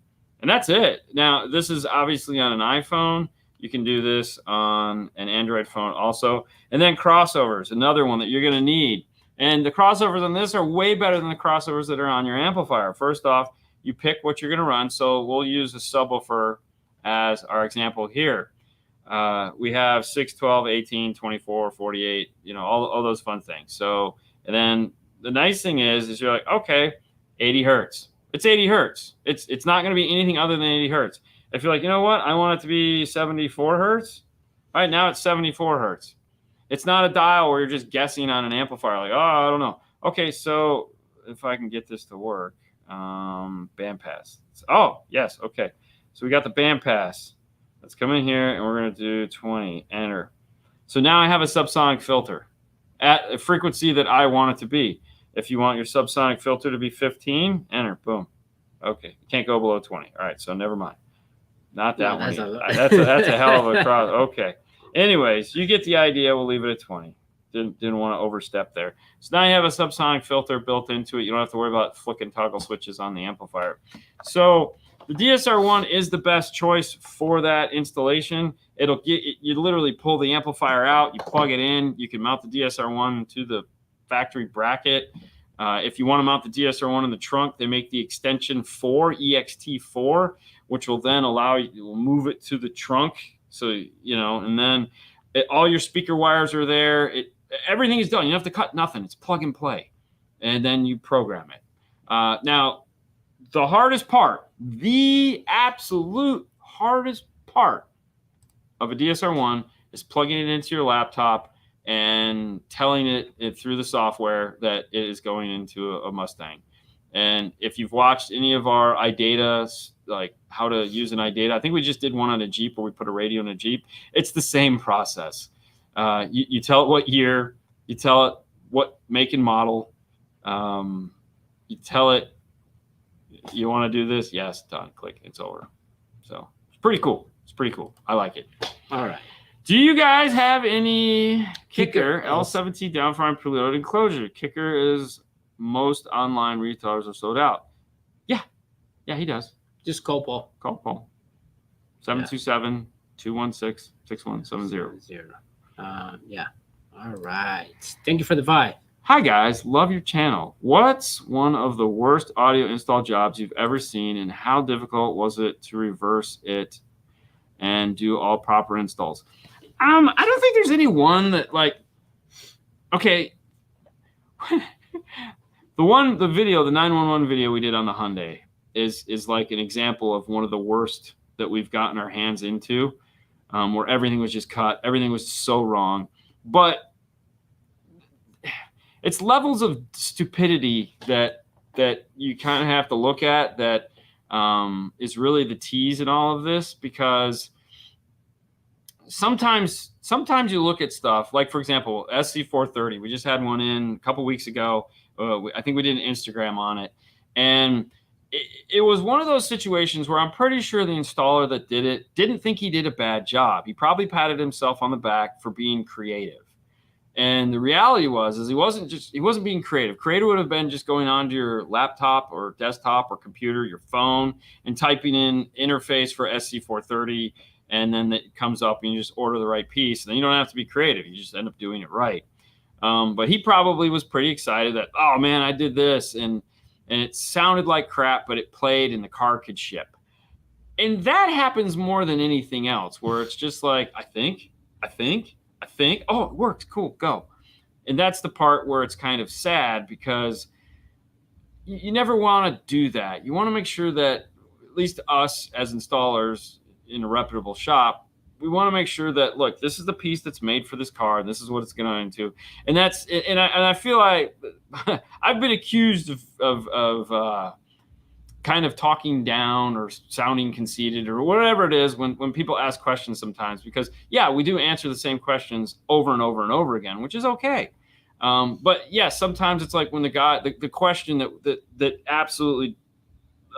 that's it. Now, this is obviously on an iPhone. You can do this on an Android phone also. And then crossovers, another one that you're going to need. And the crossovers on this are way better than the crossovers that are on your amplifier. First off, you pick what you're going to run. So we'll use a subwoofer as our example here. We have 6, 12, 18, 24, 48, all those fun things. So, and then the nice thing is you're like, okay, 80 hertz. It's 80 hertz. It's not going to be anything other than 80 hertz. If you're like, you know what, I want it to be 74 hertz. All right, now it's 74 hertz. It's not a dial where you're just guessing on an amplifier. Like, oh, I don't know. Okay, so if I can get this to work, bandpass. Oh, yes, okay. So we got the bandpass. Let's come in here, and we're going to do 20, enter. So now I have a subsonic filter at a frequency that I want it to be. If you want your subsonic filter to be 15, enter, boom. Okay, you can't go below 20. All right, so never mind. Not that one. That's a hell of a cross. Okay. Anyways, you get the idea. We'll leave it at 20. Didn't want to overstep there. So now you have a subsonic filter built into it. You don't have to worry about flicking toggle switches on the amplifier. So the DSR1 is the best choice for that installation. You literally pull the amplifier out, you plug it in, you can mount the DSR1 to the factory bracket. If you want to mount the DSR1 in the trunk, they make the extension 4, EXT4, which will then allow you to move it to the trunk. So, and then all your speaker wires are there. Everything is done. You don't have to cut nothing. It's plug and play. And then you program it. Now, the hardest part, the absolute hardest part of a DSR1 is plugging it into your laptop and telling it through the software that it is going into a Mustang. And if you've watched any of our iData, like how to use an iData, I think we just did one on a Jeep where we put a radio in a Jeep. It's the same process. You tell it what year, you tell it what make and model, you tell it you want to do this, yes, done, click, it's over. So it's pretty cool. I like it. All right. Do you guys have any Kicker L17 downfront preloaded enclosure? Kicker is most online retailers are sold out. Yeah, he does. Just call Paul. Call Paul. 727-216-6170. Yeah. All right. Thank you for the vibe. Hi guys, love your channel. What's one of the worst audio install jobs you've ever seen, and how difficult was it to reverse it and do all proper installs? I don't think there's any one that okay. the video, the 911 video we did on the Hyundai is like an example of one of the worst that we've gotten our hands into, where everything was just cut. Everything was so wrong. But it's levels of stupidity that you kind of have to look at that is really the tease in all of this, because sometimes you look at stuff like, for example, SC430. We just had one in a couple weeks ago. I think we did an Instagram on it. And it was one of those situations where I'm pretty sure the installer that did it didn't think he did a bad job. He probably patted himself on the back for being creative. And the reality is he wasn't being creative. Creative would have been just going onto your laptop or desktop or computer, your phone, and typing in interface for SC430, and then it comes up and you just order the right piece. And then you don't have to be creative. You just end up doing it right. But he probably was pretty excited that, oh man, I did this, and it sounded like crap, but it played and the car could ship. And that happens more than anything else, where it's just like, I think, oh, it worked, cool, go. And that's the part where it's kind of sad, because you never want to do that. You want to make sure that, at least us as installers in a reputable shop, we want to make sure that, look, this is the piece that's made for this car, and this is what it's going into. And I feel like I've been accused of kind of talking down or sounding conceited or whatever it is when people ask questions sometimes, because yeah, we do answer the same questions over and over and over again, which is okay. But yeah, sometimes it's like when the question that absolutely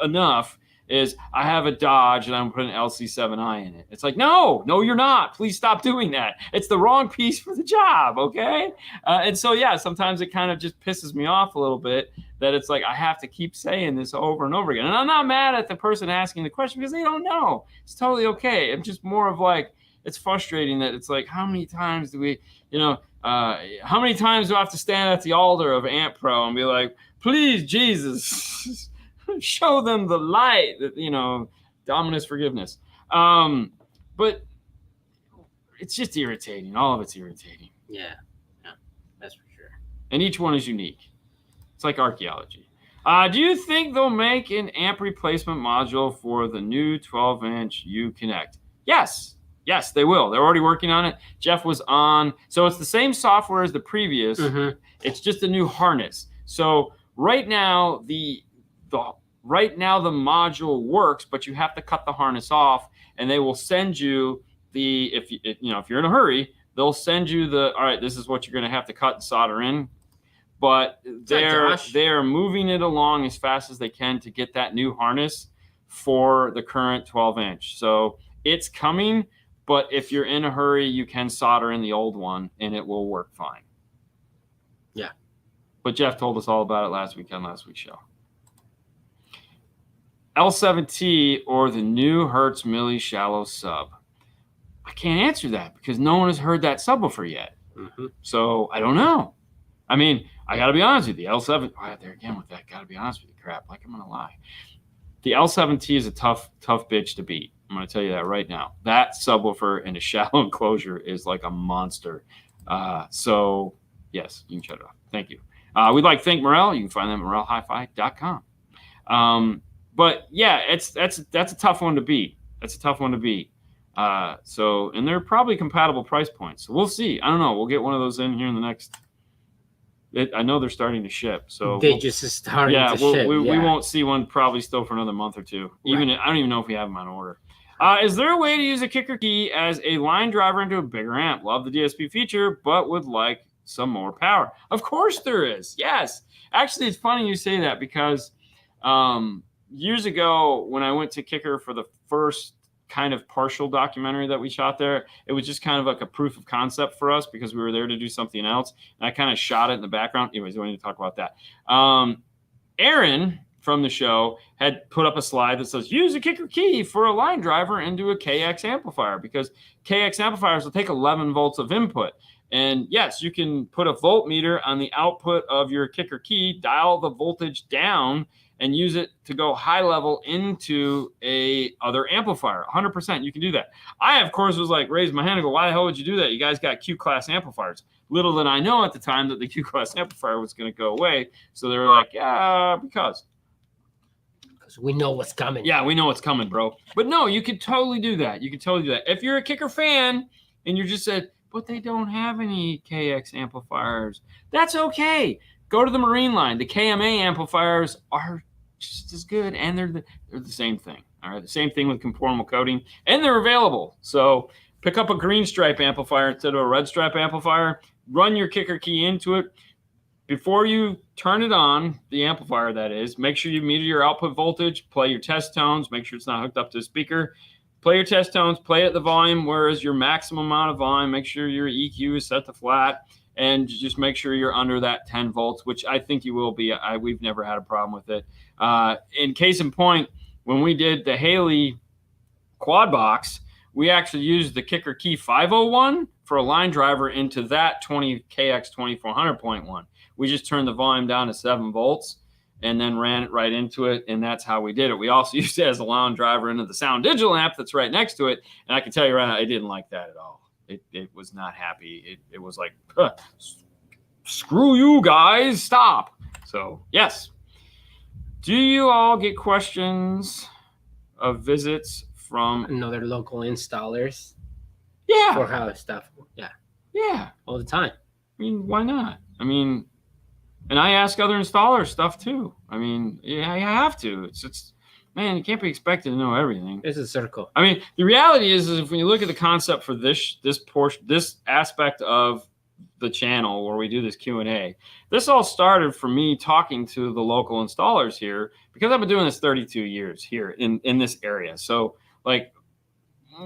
enough is, I have a Dodge and I'm putting an LC7i in it. It's like, no, you're not. Please stop doing that. It's the wrong piece for the job, okay? And so, yeah, sometimes it kind of just pisses me off a little bit that it's like I have to keep saying this over and over again. And I'm not mad at the person asking the question, because they don't know. It's totally okay. I'm just more of like, it's frustrating that it's like, how many times do we, how many times do I have to stand at the altar of Amp Pro and be like, please, Jesus, show them the light, that, Dominus forgiveness. But it's just irritating. All of it's irritating. Yeah, that's for sure. And each one is unique. It's like archaeology. Do you think they'll make an amp replacement module for the new 12-inch U-Connect? Yes, they will. They're already working on it. Jeff was on. So it's the same software as the previous. Mm-hmm. It's just a new harness. So right now the module works, but you have to cut the harness off, and they will send you if you're in a hurry, they'll send you all right, this is what you're going to have to cut and solder in. But they're moving it along as fast as they can to get that new harness for the current 12-inch. So it's coming, but if you're in a hurry, you can solder in the old one and it will work fine. Yeah. But Jeff told us all about it last week's show. L7T or the new Hertz Milli shallow sub? I can't answer that because no one has heard that subwoofer yet. Mm-hmm. So I don't know. I mean, I got to be honest with you. The L7, there again with that, got to be honest with you, crap, like I'm going to lie. The L7T is a tough bitch to beat. I'm going to tell you that right now. That subwoofer in a shallow enclosure is like a monster. So, yes, you can shut it off. Thank you. We'd like to thank Morel. You can find them at morelhifi.com. But yeah, that's a tough one to beat. So, and they're probably compatible price points. So we'll see. I don't know. We'll get one of those in here in the next. I know they're starting to ship. So they just starting to ship. We won't see one probably still for another month or two. Right. I don't even know if we have them on order. Is there a way to use a kicker key as a line driver into a bigger amp? Love the DSP feature, but would like some more power. Of course there is. Yes. Actually, it's funny you say that because years ago when I went to Kicker for the first kind of partial documentary that we shot there. It was just kind of like a proof of concept for us because we were there to do something else. And I kind of shot it in the background. Anyways, we need to talk about that. Aaron from the show had put up a slide that says, use a kicker key for a line driver into a KX amplifier because KX amplifiers will take 11 volts of input. And yes, you can put a voltmeter on the output of your kicker key, dial the voltage down, and use it to go high level into a other amplifier. 100%, you can do that. I, of course, was like, raised my hand and go, why the hell would you do that? You guys got Q-class amplifiers. Little did I know at the time that the Q-class amplifier was going to go away. So they were like, yeah, because we know what's coming. Yeah, we know what's coming, bro. But no, you could totally do that. You could totally do that. If you're a kicker fan and you just said, but they don't have any KX amplifiers, that's okay. Go to the Marine line. The KMA amplifiers are just as good, and they're the same thing. All right, the same thing with conformal coating, and they're available. So pick up a green stripe amplifier instead of a red stripe amplifier. Run your kicker key into it. Before you turn it on, the amplifier that is, make sure you meter your output voltage, play your test tones, make sure it's not hooked up to a speaker. Play your test tones, play at the volume, whereas your maximum amount of volume, make sure your EQ is set to flat, and just make sure you're under that 10 volts, which I think you will be. We've never had a problem with it. In case in point, when we did the Haley quad box, we actually used the kicker key 501 for a line driver into that KX 2400.1. We just turned the volume down to 7 volts and then ran it right into it, and that's how we did it. We also used it as a line driver into the sound digital amp that's right next to it, and I can tell you right now, I didn't like that at all. It was not happy. It was like, screw you guys, stop. So, yes. Do you all get questions of visits from another local installers? Yeah. For how stuff. Yeah. Yeah. All the time. I mean, why not? I mean, and I ask other installers stuff too. I mean, yeah, I have to. It's man, you can't be expected to know everything. It's a circle. I mean, the reality is if when you look at the concept for this portion, this aspect of the channel where we do this Q&A, this all started from me talking to the local installers here because I've been doing this 32 years here in this area. So like,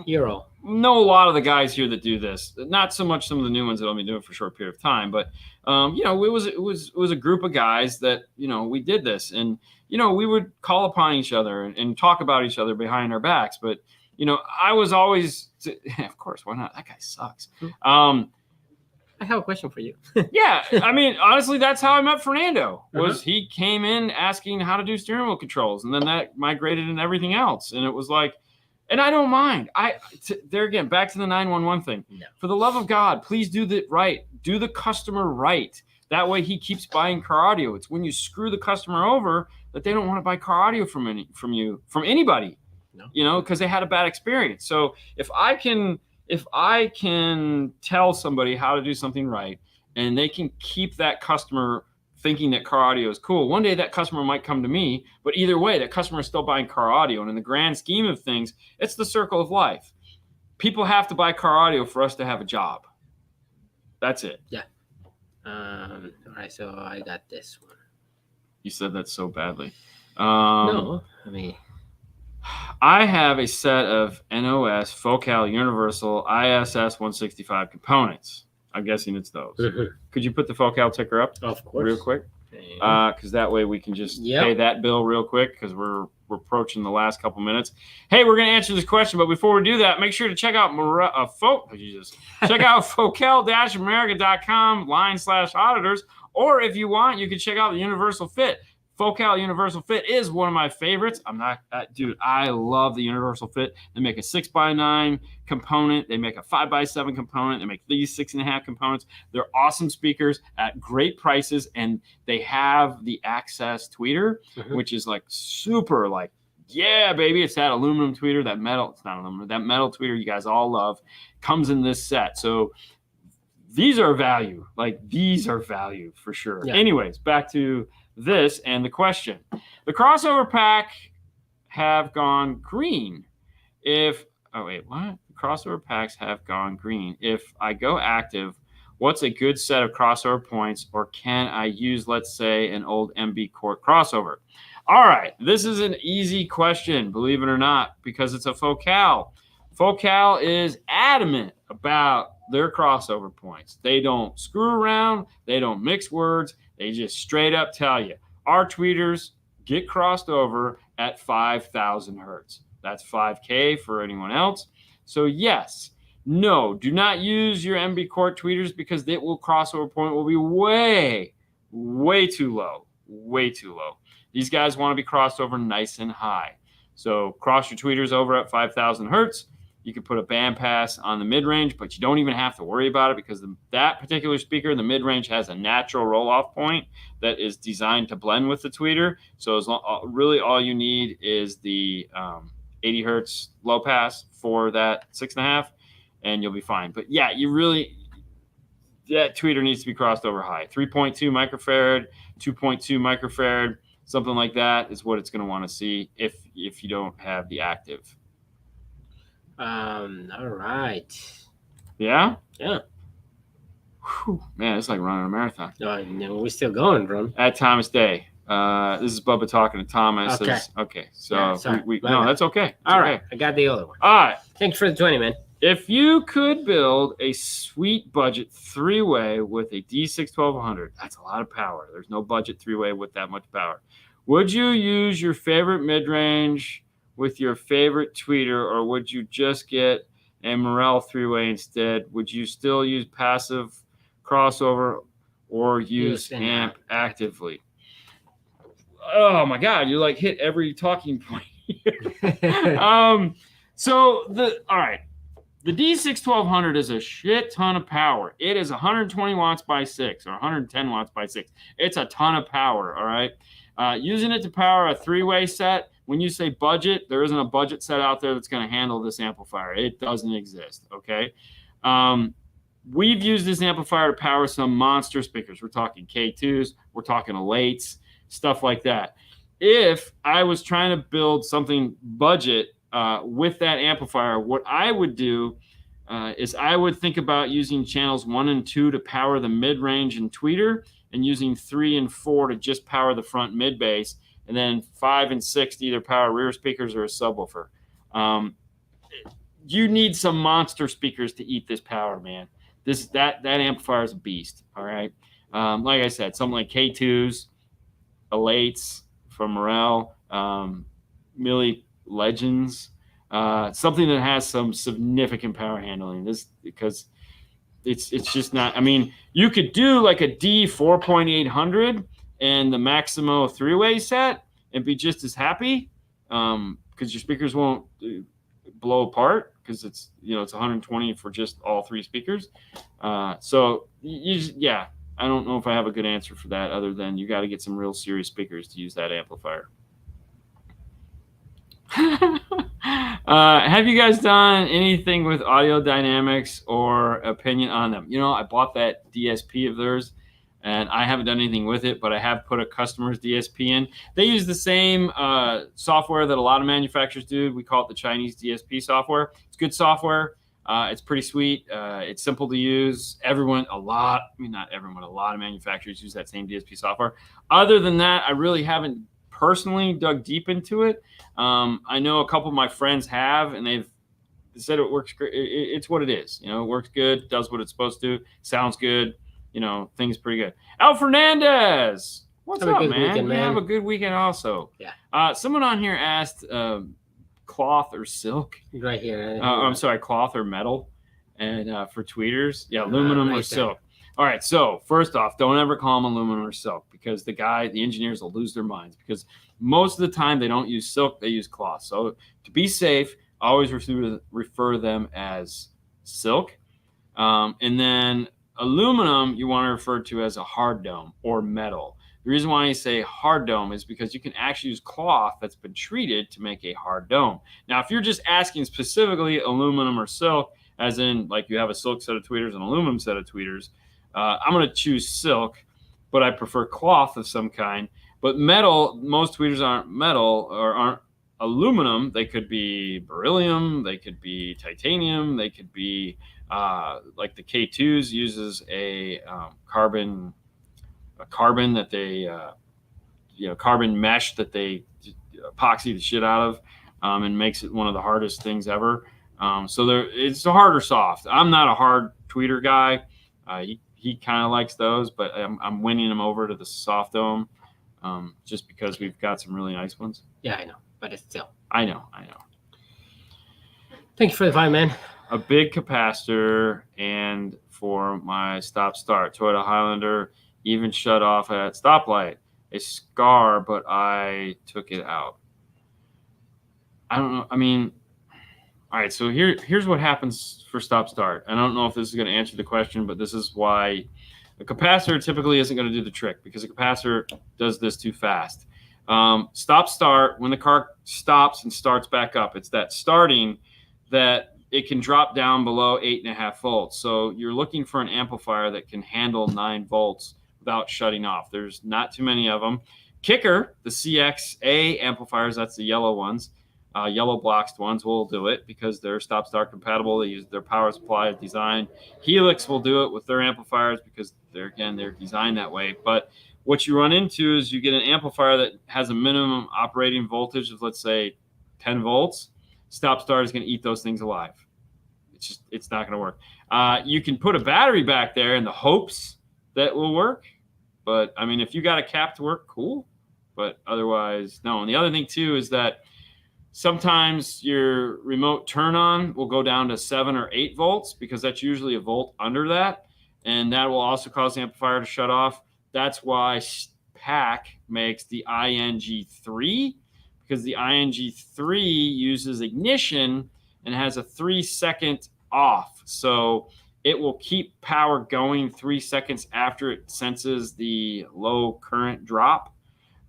Euro. Know a lot of the guys here that do this. Not so much some of the new ones that I'll be doing for a short period of time, but you know, it was a group of guys that, you know, we did this, and you know, we would call upon each other and talk about each other behind our backs. But you know, I was always, of course, why not? That guy sucks. I have a question for you. Yeah, I mean, honestly, that's how I met Fernando. Was he came in asking how to do steering wheel controls, and then that migrated into everything else, and it was like. And I don't mind. There again, back to the 911 thing. No. For the love of God, please do the right. Do the customer right. That way he keeps buying car audio. It's when you screw the customer over that they don't want to buy car audio from anybody. No. You know, because they had a bad experience. So if I can tell somebody how to do something right, and they can keep that customer thinking that car audio is cool, one day that customer might come to me, but either way, that customer is still buying car audio. And in the grand scheme of things, it's the circle of life. People have to buy car audio for us to have a job. That's it. Yeah. All right, so I got this one. You said that so badly. No, I mean, I have a set of NOS Focal Universal ISS 165 components. I'm guessing it's those. Could you put the Focal ticker up? Of course. Real quick? Because that way we can just pay that bill real quick because we're approaching the last couple minutes. Hey, we're going to answer this question, but before we do that, make sure to check out check out focal-america.com/auditors, or if you want, you can check out the Universal Fit. Focal Universal Fit is one of my favorites. I love the Universal Fit. They make a 6x9 component. They make a 5x7 component. They make these 6.5 components. They're awesome speakers at great prices, and they have the Access tweeter, which is like super like, yeah, baby. It's that aluminum tweeter, that metal. It's not aluminum. That metal tweeter you guys all love comes in this set. So these are value. Like these are value for sure. Yeah. Anyways, back to this and the question. The crossover pack have gone green. The crossover packs have gone green. If I go active, what's a good set of crossover points, or can I use, let's say, an old MB Court crossover? All right, this is an easy question, believe it or not, because it's a Focal. Focal is adamant about their crossover points. They don't screw around. They don't mix words. They just straight up tell you, our tweeters get crossed over at 5,000 hertz. That's 5K for anyone else. So yes, no, do not use your MB Court tweeters because it will crossover point will be way too low, way too low. These guys want to be crossed over nice and high. So cross your tweeters over at 5,000 hertz. You can put a bandpass on the mid-range, but you don't even have to worry about it because that particular speaker, the mid-range, has a natural roll-off point that is designed to blend with the tweeter. So really all you need is the 80 hertz low pass for that 6.5, and you'll be fine. But yeah, that tweeter needs to be crossed over high. 3.2 microfarad, 2.2 microfarad, something like that is what it's going to want to see if you don't have the active. All right. Yeah? Yeah. Whew, man, it's like running a marathon. No, we're still going, bro. At Thomas Day. This is Bubba talking to Thomas. Okay. So Yeah, no, that's okay. All right. I got the other one. All right. Thanks for the 20, man. If you could build a sweet budget three-way with a D6-1200, that's a lot of power. There's no budget three-way with that much power. Would you use your favorite mid-range with your favorite tweeter, or would you just get a Morel three-way instead? Would you still use passive crossover or use amp actively? Oh my God, you like hit every talking point. The D6-1200 is a shit ton of power. It is 120 watts by 6 or 110 watts by 6. It's a ton of power, all right? Using it to power a three-way set, when you say budget, there isn't a budget set out there that's going to handle this amplifier. It doesn't exist, okay? We've used this amplifier to power some monster speakers. We're talking K2s, we're talking Elates, stuff like that. If I was trying to build something budget with that amplifier, what I would do is I would think about using channels 1 and 2 to power the mid-range and tweeter, and using 3 and 4 to just power the front mid-bass, and then 5 and 6 to either power rear speakers or a subwoofer. You need some monster speakers to eat this power, man. That amplifier is a beast, all right? Like I said, something like K2s, Elates from Morel, Millie Legends, something that has some significant power handling. Because it's just not. I mean, you could do like a D4800 and the Maximo three-way set and be just as happy, because your speakers won't blow apart because it's 120 for just all three speakers. I don't know if I have a good answer for that other than you got to get some real serious speakers to use that amplifier. Have you guys done anything with audio dynamics or opinion on them? I bought that DSP of theirs and I haven't done anything with it, but I have put a customer's DSP in. They use the same software that a lot of manufacturers do. We call it the Chinese DSP software. It's good software. It's pretty sweet. It's simple to use. A lot of manufacturers use that same DSP software. Other than that, I really haven't personally dug deep into it. I know a couple of my friends have, and they've said it works great. It's what it is. It works good, does what it's supposed to, sounds good. Things pretty good. El Fernandez, what's up, man? You have a good weekend also. Yeah. Someone on here asked cloth or silk. Right here. I'm sorry, cloth or metal. And for tweeters, aluminum or silk. All right, so first off, don't ever call them aluminum or silk because the engineers will lose their minds because most of the time they don't use silk, they use cloth. So to be safe, always refer them as silk. And then aluminum, you want to refer to as a hard dome or metal. The reason why I say hard dome is because you can actually use cloth that's been treated to make a hard dome. Now, if you're just asking specifically aluminum or silk, as in like you have a silk set of tweeters and an aluminum set of tweeters, I'm going to choose silk, but I prefer cloth of some kind. But metal, most tweeters aren't metal or aren't aluminum. They could be beryllium, they could be titanium, they could be like the K2s uses a carbon that they carbon mesh that they epoxy the shit out of, and makes it one of the hardest things ever. So it's a hard or soft. I'm not a hard tweeter guy. He kind of likes those, but I'm winning him over to the soft dome, just because we've got some really nice ones. Yeah, I know, but it's still. I know. Thank you for the find, man. A big capacitor, and for my stop-start Toyota Highlander, even shut off at stoplight. A scar, but I took it out. I don't know. I mean, all right, so here's what happens for stop-start. I don't know if this is going to answer the question, but this is why a capacitor typically isn't going to do the trick, because a capacitor does this too fast. Stop-start, when the car stops and starts back up, it's that starting that it can drop down below 8.5 volts. So you're looking for an amplifier that can handle 9 volts without shutting off. There's not too many of them. Kicker, the CXA amplifiers, that's the yellow ones, yellow boxed ones will do it because they're stop-start compatible. They use their power supply design. Helix will do it with their amplifiers because they're designed that way. But what you run into is you get an amplifier that has a minimum operating voltage of, let's say, 10 volts. Stop-start is going to eat those things alive. It's not going to work. You can put a battery back there in the hopes that will work. But, I mean, if you got a cap to work, cool. But otherwise, no. And the other thing, too, is that sometimes your remote turn-on will go down to 7 or 8 volts because that's usually a volt under that. And that will also cause the amplifier to shut off. That's why PAC makes the ING3, because the ING3 uses ignition and has a 3-second off. So it will keep power going 3 seconds after it senses the low current drop.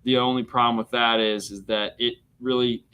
The only problem with that is that it really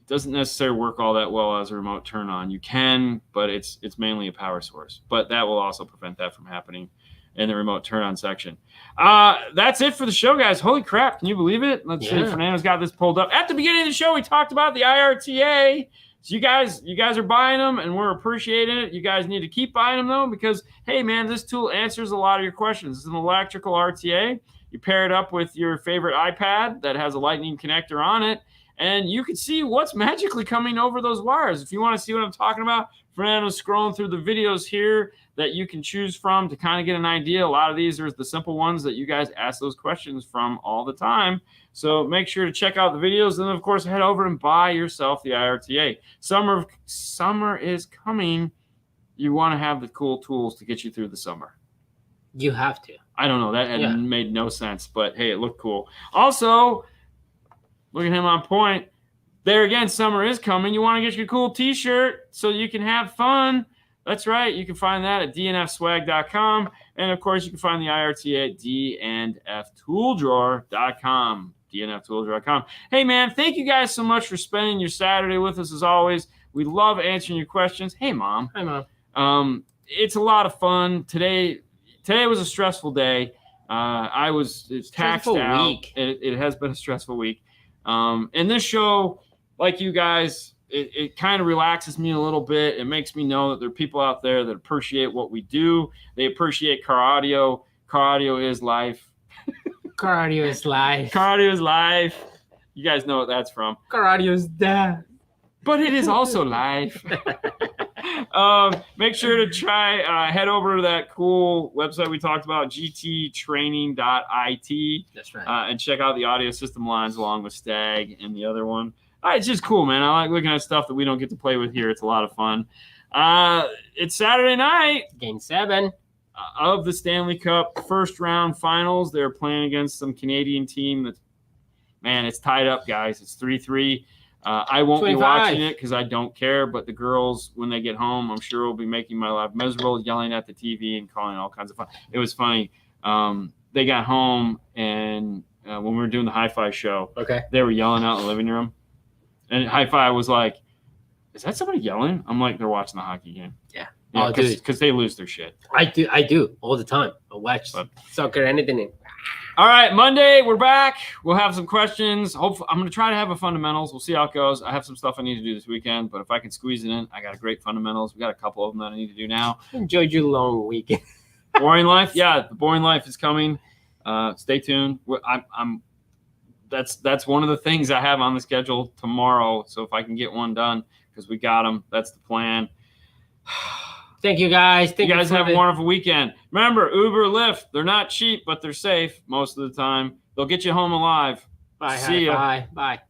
doesn't necessarily work all that well as a remote turn on. You can, but it's mainly a power source. But that will also prevent that from happening in the remote turn on section. That's it for the show, guys. Holy crap, can you believe it? Let's see, Fernando's got this pulled up. At the beginning of the show, we talked about the IRTA. So you guys are buying them, and we're appreciating it. You guys need to keep buying them, though, because, hey, man, this tool answers a lot of your questions. It's an electrical RTA. You pair it up with your favorite iPad that has a lightning connector on it, and you can see what's magically coming over those wires. If you want to see what I'm talking about, Fernando's scrolling through the videos here that you can choose from to kind of get an idea. A lot of these are the simple ones that you guys ask those questions from all the time. So make sure to check out the videos, and of course, head over and buy yourself the IRTA. Summer is coming. You want to have the cool tools to get you through the summer. You have to. I don't know. That made no sense, but hey, it looked cool. Also, look at him on point. There again, summer is coming. You want to get your cool t-shirt so you can have fun. That's right. You can find that at dnfswag.com. And, of course, you can find the IRTA at dnfttooldrawer.com. dnfttooldrawer.com. Hey, man, thank you guys so much for spending your Saturday with us as always. We love answering your questions. Hey, Mom. Hi, Mom. It's a lot of fun. Today was a stressful day. It's taxed out. Week. It has been a stressful week. And this show, like you guys, it kind of relaxes me a little bit. It makes me know that there are people out there that appreciate what we do. They appreciate car audio. Car audio is life. Car audio is life. Car audio is life. You guys know what that's from. Car audio is death. But it is also life. Make sure to head over to that cool website we talked about, gttraining.it. That's right. And check out the audio system lines along with Stag and the other one. It's just cool, man. I like looking at stuff that we don't get to play with here. It's a lot of fun. It's Saturday night. Game 7. Of the Stanley Cup first round finals. They're playing against some Canadian team it's tied up, guys. It's 3-3. I won't 25. Be watching it because I don't care, but the girls, when they get home, I'm sure will be making my life miserable, yelling at the TV and calling all kinds of fun. It was funny. They got home, and when we were doing the Hi-Fi show, they were yelling out in the living room. And Hi-Fi was like, is that somebody yelling? I'm like, they're watching the hockey game. Yeah. Because they lose their shit. I do all the time. I watch soccer, anything. All right, Monday, we're back. We'll have some questions. Hopefully, I'm going to try to have a fundamentals. We'll see how it goes. I have some stuff I need to do this weekend, but if I can squeeze it in, I got a great fundamentals. We got a couple of them that I need to do now. Enjoyed your long weekend. Boring life? Yeah, the boring life is coming. stay tuned. That's one of the things I have on the schedule tomorrow. So if I can get one done, because we got them, that's the plan. Thank you, guys. You guys have a wonderful weekend. Remember, Uber, Lyft, they're not cheap, but they're safe most of the time. They'll get you home alive. Bye. See ya. Bye.